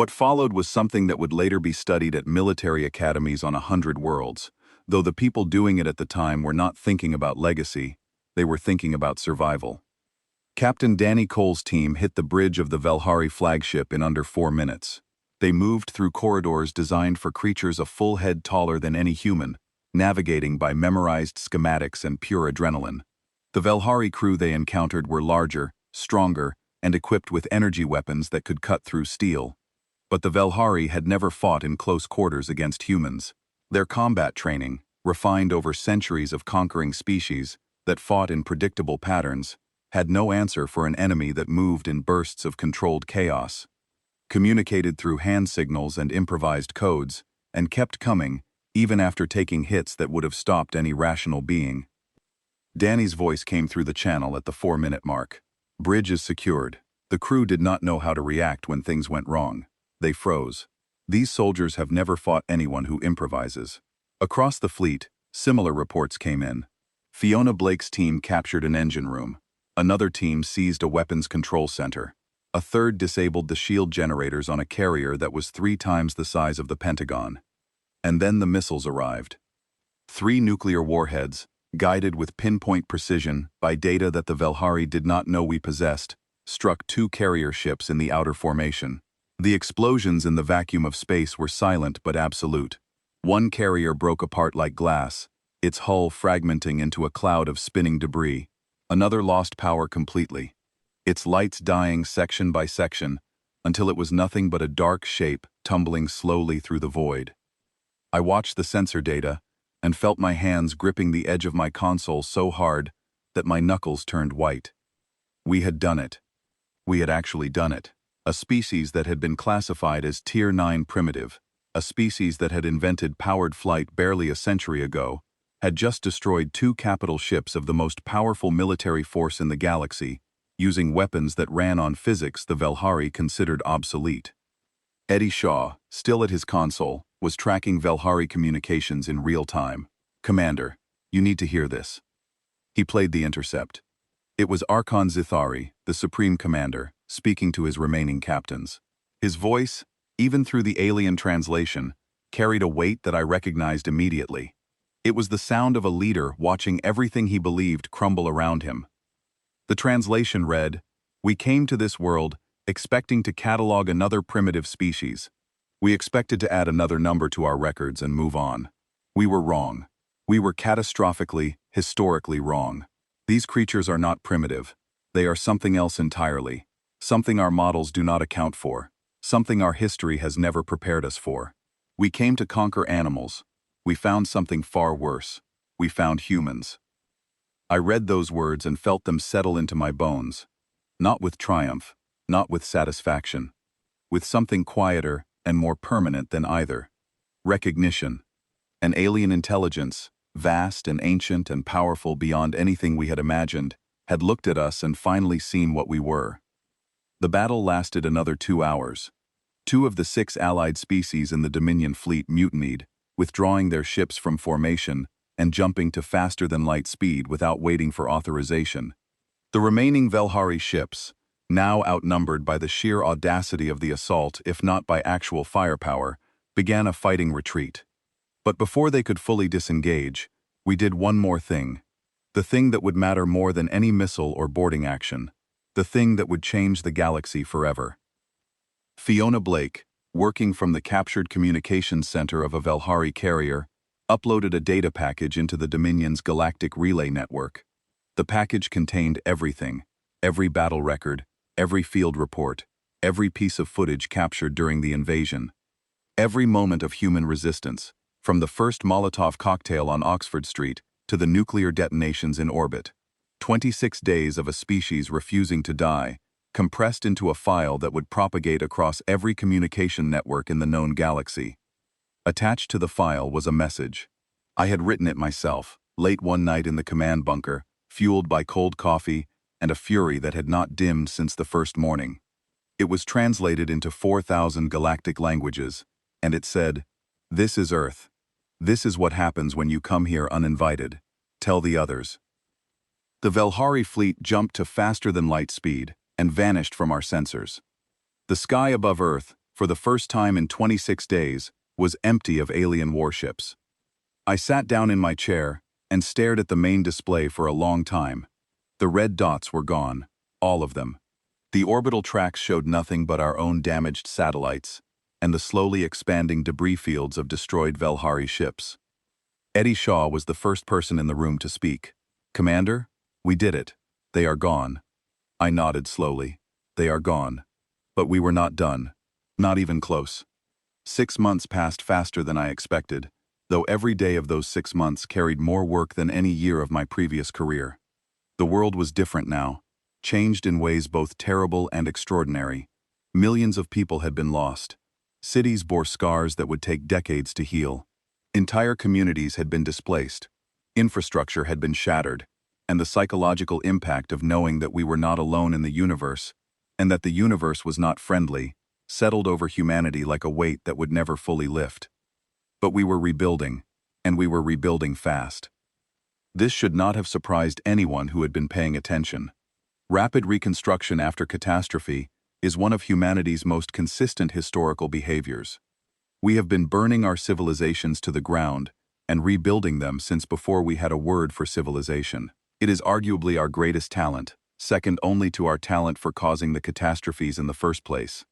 What followed was something that would later be studied at military academies on 100 worlds, though the people doing it at the time were not thinking about legacy, they were thinking about survival. Captain Danny Cole's team hit the bridge of the Velhari flagship in under 4 minutes. They moved through corridors designed for creatures a full head taller than any human, navigating by memorized schematics and pure adrenaline. The Velhari crew they encountered were larger, stronger, and equipped with energy weapons that could cut through steel. But the Velhari had never fought in close quarters against humans. Their combat training, refined over centuries of conquering species that fought in predictable patterns, had no answer for an enemy that moved in bursts of controlled chaos, communicated through hand signals and improvised codes, and kept coming, even after taking hits that would have stopped any rational being. Danny's voice came through the channel at the 4-minute mark. Bridge is secured. The crew did not know how to react when things went wrong. They froze. These soldiers have never fought anyone who improvises. Across the fleet, similar reports came in. Fiona Blake's team captured an engine room. Another team seized a weapons control center. A third disabled the shield generators on a carrier that was 3 times the size of the Pentagon. And then the missiles arrived. 3 nuclear warheads, guided with pinpoint precision by data that the Velhari did not know we possessed, struck 2 carrier ships in the outer formation. The explosions in the vacuum of space were silent but absolute. One carrier broke apart like glass, its hull fragmenting into a cloud of spinning debris. Another lost power completely, its lights dying section by section, until it was nothing but a dark shape tumbling slowly through the void. I watched the sensor data and felt my hands gripping the edge of my console so hard that my knuckles turned white. We had done it. We had actually done it. A species that had been classified as Tier 9 primitive, a species that had invented powered flight barely a century ago, had just destroyed 2 capital ships of the most powerful military force in the galaxy, using weapons that ran on physics the Velhari considered obsolete. Eddie Shaw, still at his console, was tracking Velhari communications in real time. "Commander, you need to hear this." He played the intercept. It was Archon Zithari, the Supreme Commander, speaking to his remaining captains. His voice, even through the alien translation, carried a weight that I recognized immediately. It was the sound of a leader watching everything he believed crumble around him. The translation read, "We came to this world expecting to catalog another primitive species. We expected to add another number to our records and move on. We were wrong. We were catastrophically, historically wrong. These creatures are not primitive. They are something else entirely. Something our models do not account for. Something our history has never prepared us for. We came to conquer animals. We found something far worse. We found humans." I read those words and felt them settle into my bones. Not with triumph, not with satisfaction. With something quieter and more permanent than either. Recognition. An alien intelligence, vast and ancient and powerful beyond anything we had imagined, had looked at us and finally seen what we were. The battle lasted another 2 hours. 2 of the 6 allied species in the Dominion fleet mutinied, withdrawing their ships from formation and jumping to faster-than-light speed without waiting for authorization. The remaining Velhari ships, now outnumbered by the sheer audacity of the assault if not by actual firepower, began a fighting retreat. But before they could fully disengage, we did one more thing. The thing that would matter more than any missile or boarding action. The thing that would change the galaxy forever. Fiona Blake, working from the captured communications center of a Velhari carrier, uploaded a data package into the Dominion's Galactic Relay Network. The package contained everything, every battle record, every field report, every piece of footage captured during the invasion. Every moment of human resistance, from the first Molotov cocktail on Oxford Street to the nuclear detonations in orbit. 26 days of a species refusing to die, compressed into a file that would propagate across every communication network in the known galaxy. Attached to the file was a message. I had written it myself, late one night in the command bunker, fueled by cold coffee and a fury that had not dimmed since the first morning. It was translated into 4,000 galactic languages, and it said, "This is Earth. This is what happens when you come here uninvited. Tell the others." The Velhari fleet jumped to faster-than-light speed and vanished from our sensors. The sky above Earth, for the first time in 26 days, was empty of alien warships. I sat down in my chair and stared at the main display for a long time. The red dots were gone, all of them. The orbital tracks showed nothing but our own damaged satellites and the slowly expanding debris fields of destroyed Velhari ships. Eddie Shaw was the first person in the room to speak. "Commander, we did it. They are gone." I nodded slowly. They are gone. But we were not done. Not even close. 6 months passed faster than I expected, though every day of those 6 months carried more work than any year of my previous career. The world was different now, changed in ways both terrible and extraordinary. Millions of people had been lost. Cities bore scars that would take decades to heal. Entire communities had been displaced. Infrastructure had been shattered, and the psychological impact of knowing that we were not alone in the universe, and that the universe was not friendly, settled over humanity like a weight that would never fully lift. But we were rebuilding, and we were rebuilding fast. This should not have surprised anyone who had been paying attention. Rapid reconstruction after catastrophe is one of humanity's most consistent historical behaviors. We have been burning our civilizations to the ground and rebuilding them since before we had a word for civilization. It is arguably our greatest talent, second only to our talent for causing the catastrophes in the first place.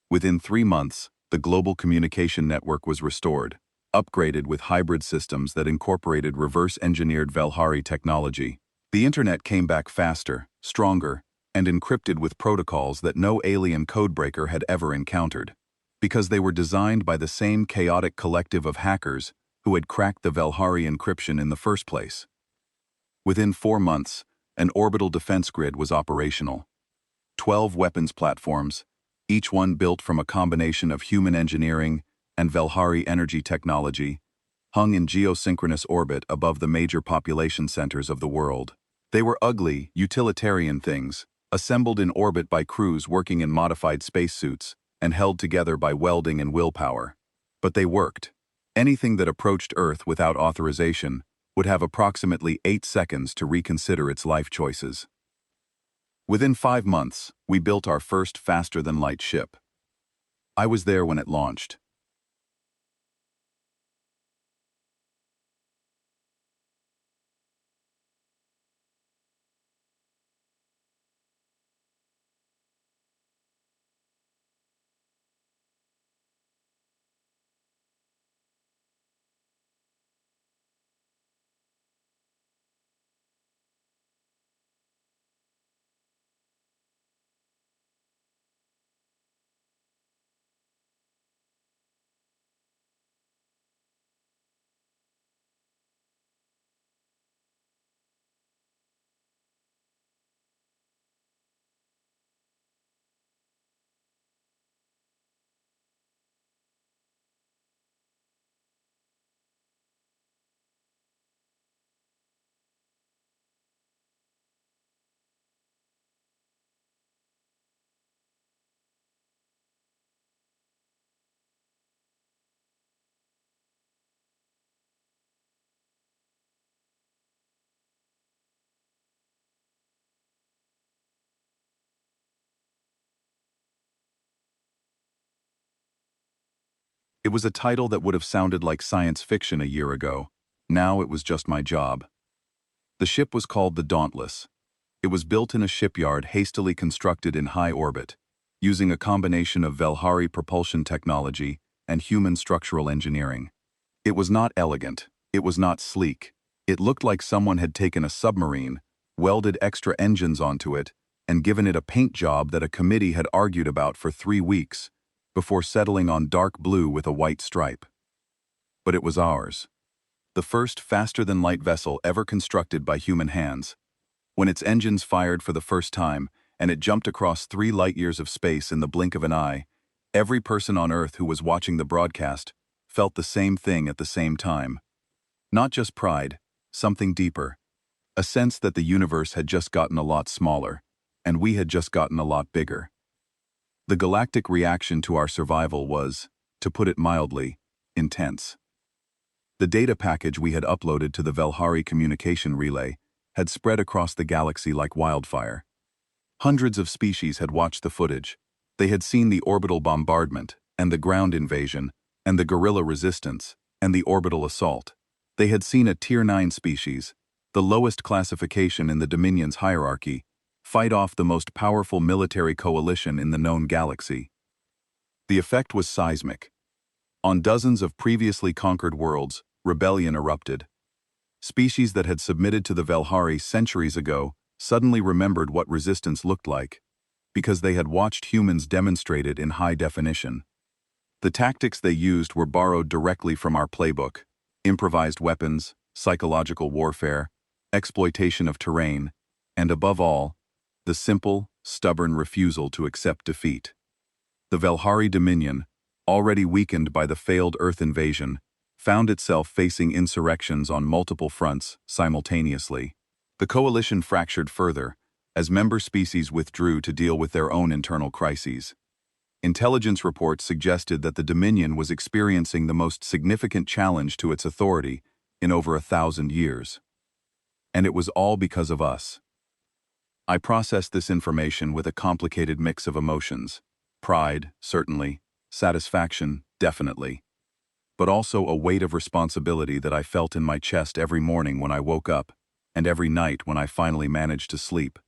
Within 3 months, the global communication network was restored, upgraded with hybrid systems that incorporated reverse-engineered Velhari technology. The internet came back faster, stronger, and encrypted with protocols that no alien codebreaker had ever encountered, because they were designed by the same chaotic collective of hackers who had cracked the Velhari encryption in the first place. Within 4 months, an orbital defense grid was operational. 12 weapons platforms, each one built from a combination of human engineering and Velhari energy technology, hung in geosynchronous orbit above the major population centers of the world. They were ugly, utilitarian things, assembled in orbit by crews working in modified spacesuits and held together by welding and willpower. But they worked. Anything that approached Earth without authorization would have approximately 8 seconds to reconsider its life choices. Within 5 months, we built our first faster-than-light ship. I was there when it launched. It was a title that would have sounded like science fiction a year ago. Now it was just my job. The ship was called the Dauntless. It was built in a shipyard hastily constructed in high orbit, using a combination of Velhari propulsion technology and human structural engineering. It was not elegant. It was not sleek. It looked like someone had taken a submarine, welded extra engines onto it, and given it a paint job that a committee had argued about for 3 weeks, before settling on dark blue with a white stripe. But it was ours. The first faster-than-light vessel ever constructed by human hands. When its engines fired for the first time, and it jumped across 3 light-years of space in the blink of an eye, every person on Earth who was watching the broadcast felt the same thing at the same time. Not just pride, something deeper. A sense that the universe had just gotten a lot smaller, and we had just gotten a lot bigger. The galactic reaction to our survival was, to put it mildly, intense. The data package we had uploaded to the Velhari communication relay had spread across the galaxy like wildfire. Hundreds of species had watched the footage. They had seen the orbital bombardment, and the ground invasion, and the guerrilla resistance, and the orbital assault. They had seen a Tier 9 species, the lowest classification in the Dominion's hierarchy, fight off the most powerful military coalition in the known galaxy. The effect was seismic. On dozens of previously conquered worlds, rebellion erupted. Species that had submitted to the Velhari centuries ago suddenly remembered what resistance looked like, because they had watched humans demonstrate it in high definition. The tactics they used were borrowed directly from our playbook: improvised weapons, psychological warfare, exploitation of terrain, and above all, the simple, stubborn refusal to accept defeat. The Velhari Dominion, already weakened by the failed Earth invasion, found itself facing insurrections on multiple fronts simultaneously. The coalition fractured further, as member species withdrew to deal with their own internal crises. Intelligence reports suggested that the Dominion was experiencing the most significant challenge to its authority in over 1,000 years. And it was all because of us. I processed this information with a complicated mix of emotions. Pride, certainly. Satisfaction, definitely. But also a weight of responsibility that I felt in my chest every morning when I woke up, and every night when I finally managed to sleep.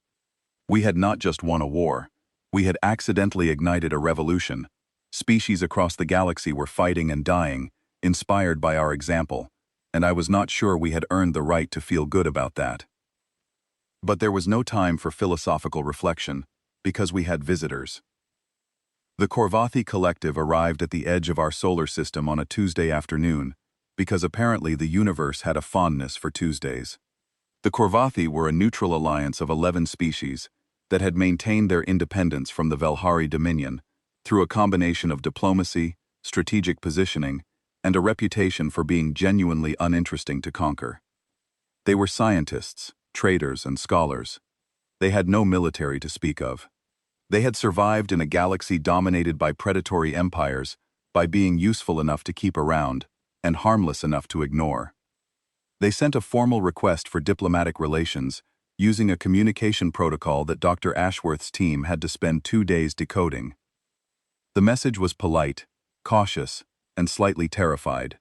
We had not just won a war. We had accidentally ignited a revolution. Species across the galaxy were fighting and dying, inspired by our example, and I was not sure we had earned the right to feel good about that. But there was no time for philosophical reflection, because we had visitors. The Korvathi Collective arrived at the edge of our solar system on a Tuesday afternoon, because apparently the universe had a fondness for Tuesdays. The Korvathi were a neutral alliance of 11 species that had maintained their independence from the Velhari Dominion through a combination of diplomacy, strategic positioning, and a reputation for being genuinely uninteresting to conquer. They were scientists, traders, and scholars. They had no military to speak of. They had survived in a galaxy dominated by predatory empires by being useful enough to keep around and harmless enough to ignore. They sent a formal request for diplomatic relations using a communication protocol that Dr. Ashworth's team had to spend 2 days decoding. The message was polite, cautious, and slightly terrified.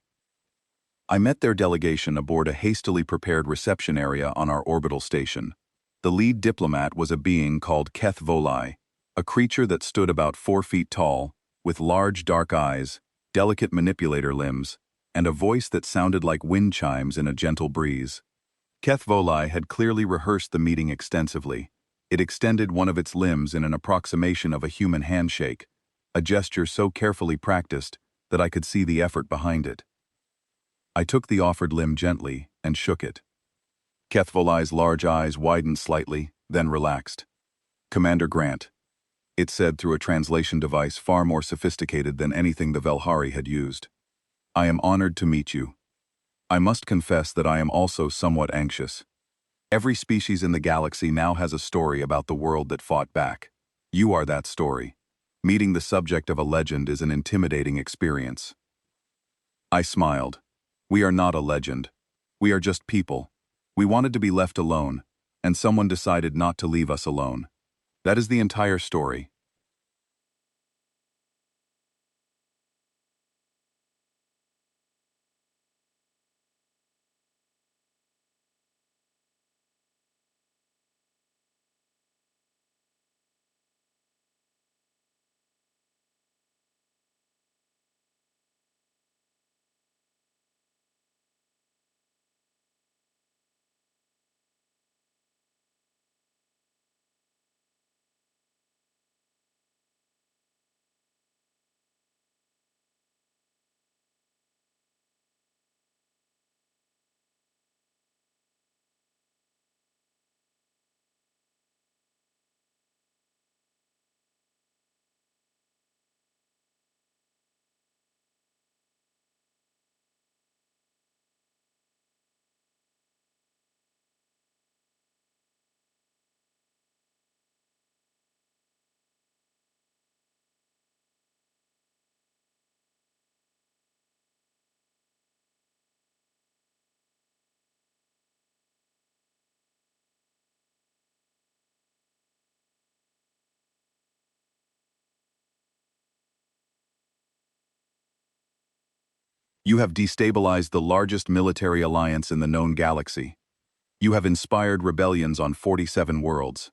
I met their delegation aboard a hastily prepared reception area on our orbital station. The lead diplomat was a being called Keth Volai, a creature that stood about 4 feet tall, with large dark eyes, delicate manipulator limbs, and a voice that sounded like wind chimes in a gentle breeze. Keth Volai had clearly rehearsed the meeting extensively. It extended one of its limbs in an approximation of a human handshake, a gesture so carefully practiced that I could see the effort behind it. I took the offered limb gently and shook it. Keth Volai's large eyes widened slightly, then relaxed. "Commander Grant," it said through a translation device far more sophisticated than anything the Velhari had used. "I am honored to meet you. I must confess that I am also somewhat anxious. Every species in the galaxy now has a story about the world that fought back. You are that story. Meeting the subject of a legend is an intimidating experience." I smiled. "We are not a legend. We are just people. We wanted to be left alone, and someone decided not to leave us alone. That is the entire story." You have destabilized the largest military alliance in the known galaxy. You have inspired rebellions on 47 worlds.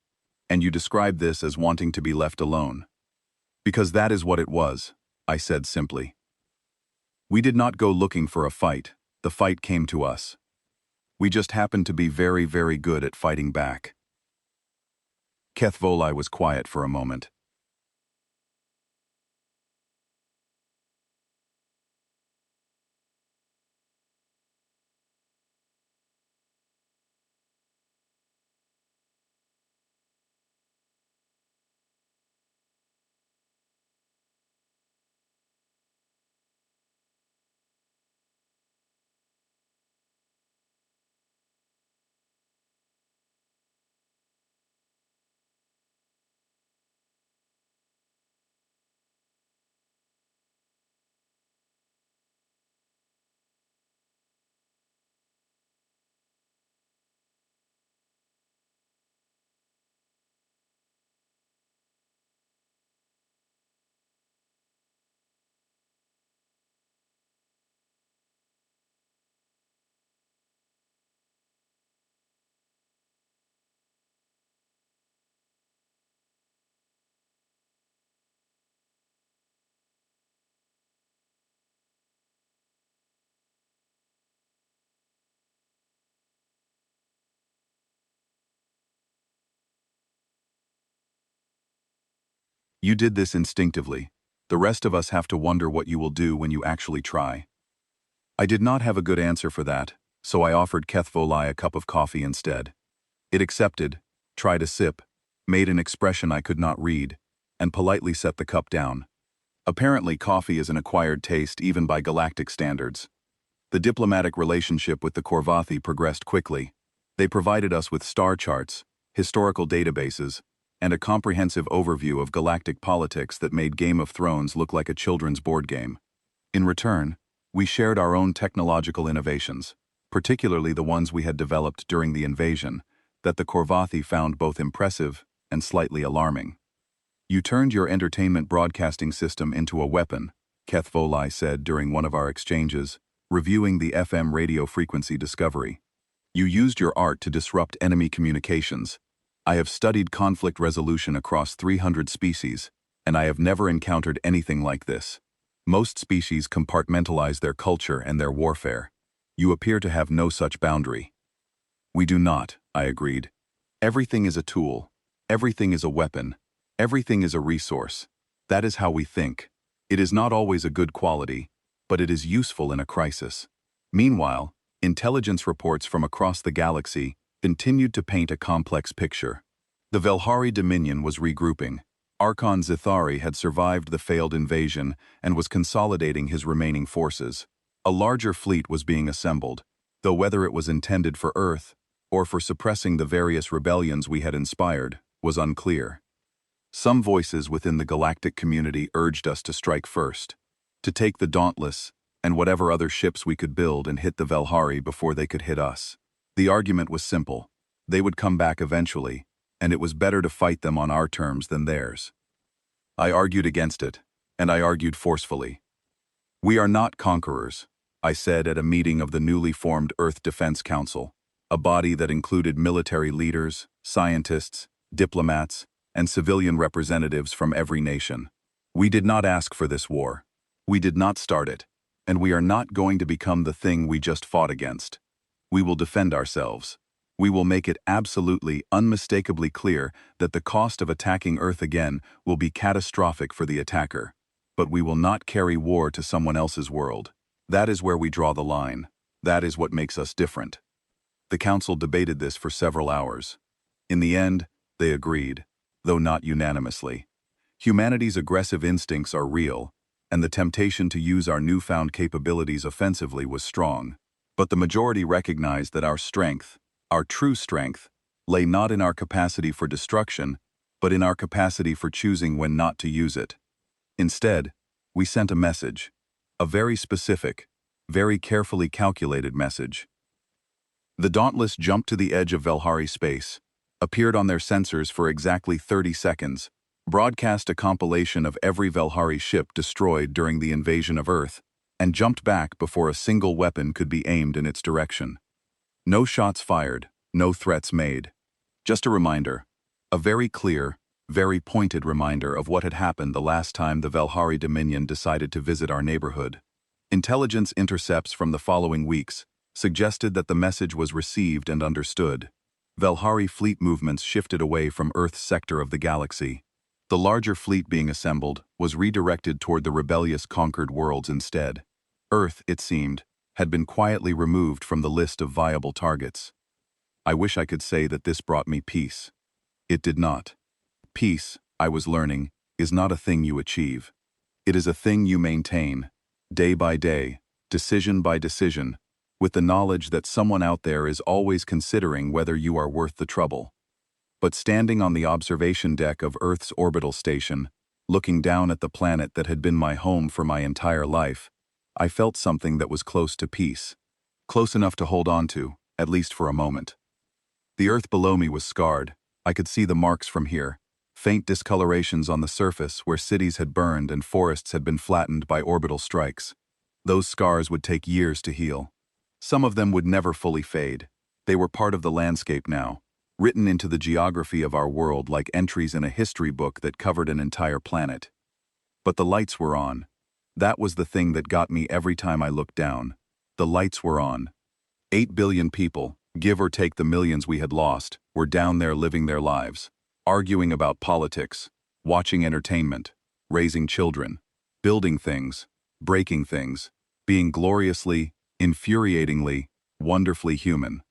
And you describe this as wanting to be left alone. Because that is what it was, I said simply. We did not go looking for a fight. The fight came to us. We just happened to be very, very good at fighting back. HFY was quiet for a moment. You did this instinctively. The rest of us have to wonder what you will do when you actually try. I did not have a good answer for that, so I offered HFY a cup of coffee instead. It accepted, tried a sip, made an expression I could not read, and politely set the cup down. Apparently, coffee is an acquired taste even by galactic standards. The diplomatic relationship with the Korvathi progressed quickly. They provided us with star charts, historical databases, and a comprehensive overview of galactic politics that made Game of Thrones look like a children's board game. In return, we shared our own technological innovations, particularly the ones we had developed during the invasion, that the Korvathi found both impressive and slightly alarming. You turned your entertainment broadcasting system into a weapon, HFY said during one of our exchanges, reviewing the FM radio frequency discovery. You used your art to disrupt enemy communications. I have studied conflict resolution across 300 species, and I have never encountered anything like this. Most species compartmentalize their culture and their warfare. You appear to have no such boundary. We do not, I agreed. Everything is a tool. Everything is a weapon. Everything is a resource. That is how we think. It is not always a good quality, but it is useful in a crisis. Meanwhile, intelligence reports from across the galaxy continued to paint a complex picture. The Velhari Dominion was regrouping. Archon Zithari had survived the failed invasion and was consolidating his remaining forces. A larger fleet was being assembled, though whether it was intended for Earth or for suppressing the various rebellions we had inspired was unclear. Some voices within the galactic community urged us to strike first, to take the Dauntless and whatever other ships we could build and hit the Velhari before they could hit us. The argument was simple. They would come back eventually, and it was better to fight them on our terms than theirs. I argued against it, and I argued forcefully. We are not conquerors, I said at a meeting of the newly formed Earth Defense Council, a body that included military leaders, scientists, diplomats, and civilian representatives from every nation. We did not ask for this war. We did not start it, and we are not going to become the thing we just fought against. We will defend ourselves. We will make it absolutely, unmistakably clear that the cost of attacking Earth again will be catastrophic for the attacker. But we will not carry war to someone else's world. That is where we draw the line. That is what makes us different. The Council debated this for several hours. In the end, they agreed, though not unanimously. Humanity's aggressive instincts are real, and the temptation to use our newfound capabilities offensively was strong. But the majority recognized that our strength, our true strength, lay not in our capacity for destruction, but in our capacity for choosing when not to use it. Instead, we sent a message, a very specific, very carefully calculated message. The Dauntless jumped to the edge of Velhari space, appeared on their sensors for exactly 30 seconds, broadcast a compilation of every Velhari ship destroyed during the invasion of Earth, and jumped back before a single weapon could be aimed in its direction. No shots fired, no threats made. Just a reminder, a very clear, very pointed reminder of what had happened the last time the Velhari Dominion decided to visit our neighborhood. Intelligence intercepts from the following weeks suggested that the message was received and understood. Velhari fleet movements shifted away from Earth's sector of the galaxy. The larger fleet being assembled was redirected toward the rebellious conquered worlds instead. Earth, it seemed, had been quietly removed from the list of viable targets. I wish I could say that this brought me peace. It did not. Peace, I was learning, is not a thing you achieve. It is a thing you maintain, day by day, decision by decision, with the knowledge that someone out there is always considering whether you are worth the trouble. But standing on the observation deck of Earth's orbital station, looking down at the planet that had been my home for my entire life, I felt something that was close to peace. Close enough to hold on to, at least for a moment. The Earth below me was scarred. I could see the marks from here, faint discolorations on the surface where cities had burned and forests had been flattened by orbital strikes. Those scars would take years to heal. Some of them would never fully fade. They were part of the landscape now, written into the geography of our world like entries in a history book that covered an entire planet. But the lights were on. That was the thing that got me every time I looked down. The lights were on. 8 billion people, give or take the millions we had lost, were down there living their lives, arguing about politics, watching entertainment, raising children, building things, breaking things, being gloriously, infuriatingly, wonderfully human.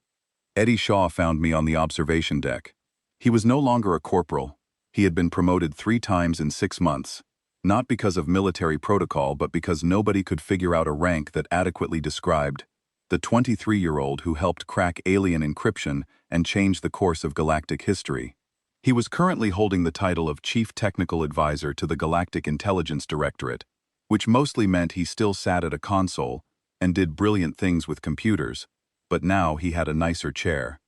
Eddie Shaw found me on the observation deck. He was no longer a corporal. He had been promoted 3 times in 6 months, not because of military protocol but because nobody could figure out a rank that adequately described the 23-year-old who helped crack alien encryption and change the course of galactic history. He was currently holding the title of Chief Technical Advisor to the Galactic Intelligence Directorate, which mostly meant he still sat at a console and did brilliant things with computers, but now he had a nicer chair.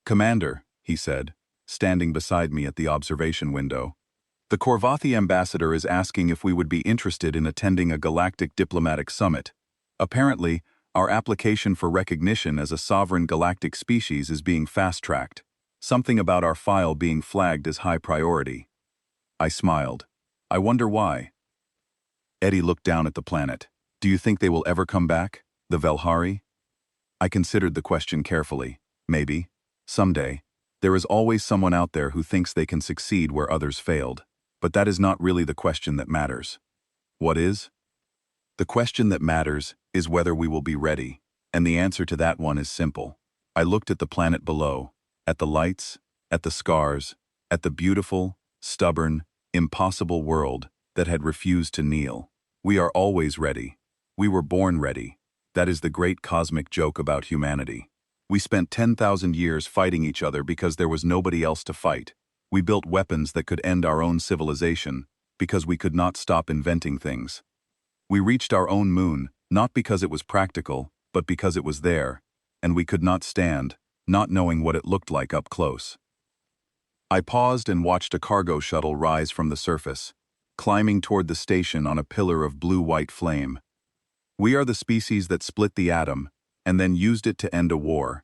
"Commander," he said, standing beside me at the observation window, "the Korvathi ambassador is asking if we would be interested in attending a galactic diplomatic summit. Apparently, our application for recognition as a sovereign galactic species is being fast-tracked, something about our file being flagged as high priority." I smiled. "I wonder why." Eddie looked down at the planet. "Do you think they will ever come back? The Velhari?" I considered the question carefully. Maybe. Someday. There is always someone out there who thinks they can succeed where others failed. But that is not really the question that matters. What is? The question that matters is whether we will be ready, and the answer to that one is simple. I looked at the planet below, at the lights, at the scars, at the beautiful, stubborn, impossible world that had refused to kneel. We are always ready. We were born ready. That is the great cosmic joke about humanity. We spent 10,000 years fighting each other because there was nobody else to fight. We built weapons that could end our own civilization because we could not stop inventing things. We reached our own moon, not because it was practical, but because it was there, and we could not stand, not knowing what it looked like up close. I paused and watched a cargo shuttle rise from the surface, climbing toward the station on a pillar of blue-white flame. We are the species that split the atom and then used it to end a war,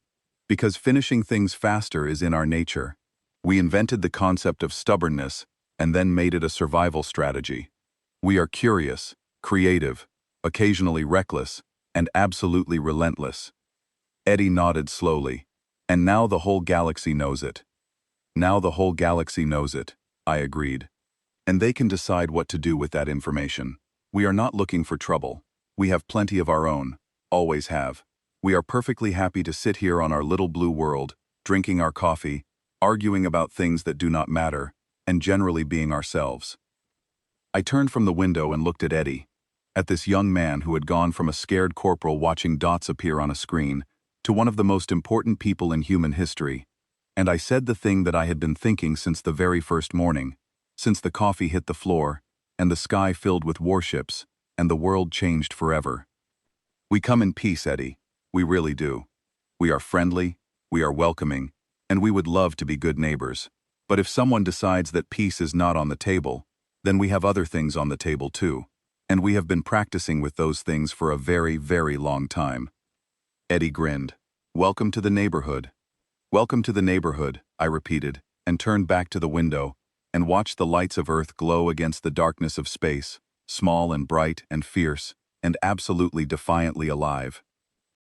because finishing things faster is in our nature. We invented the concept of stubbornness and then made it a survival strategy. We are curious, creative, occasionally reckless, and absolutely relentless. Eddie nodded slowly. "And now the whole galaxy knows it." "Now the whole galaxy knows it," I agreed. "And they can decide what to do with that information. We are not looking for trouble. We have plenty of our own, always have. We are perfectly happy to sit here on our little blue world, drinking our coffee, arguing about things that do not matter, and generally being ourselves." I turned from the window and looked at Eddie, at this young man who had gone from a scared corporal watching dots appear on a screen to one of the most important people in human history, and I said the thing that I had been thinking since the very first morning, since the coffee hit the floor, and the sky filled with warships, and the world changed forever. We come in peace, Eddie. We really do. We are friendly, we are welcoming, and we would love to be good neighbors. But if someone decides that peace is not on the table, then we have other things on the table too. And we have been practicing with those things for a very, very long time. Eddie grinned. Welcome to the neighborhood. Welcome to the neighborhood, I repeated, and turned back to the window, and watched the lights of Earth glow against the darkness of space, small and bright and fierce, and absolutely defiantly alive.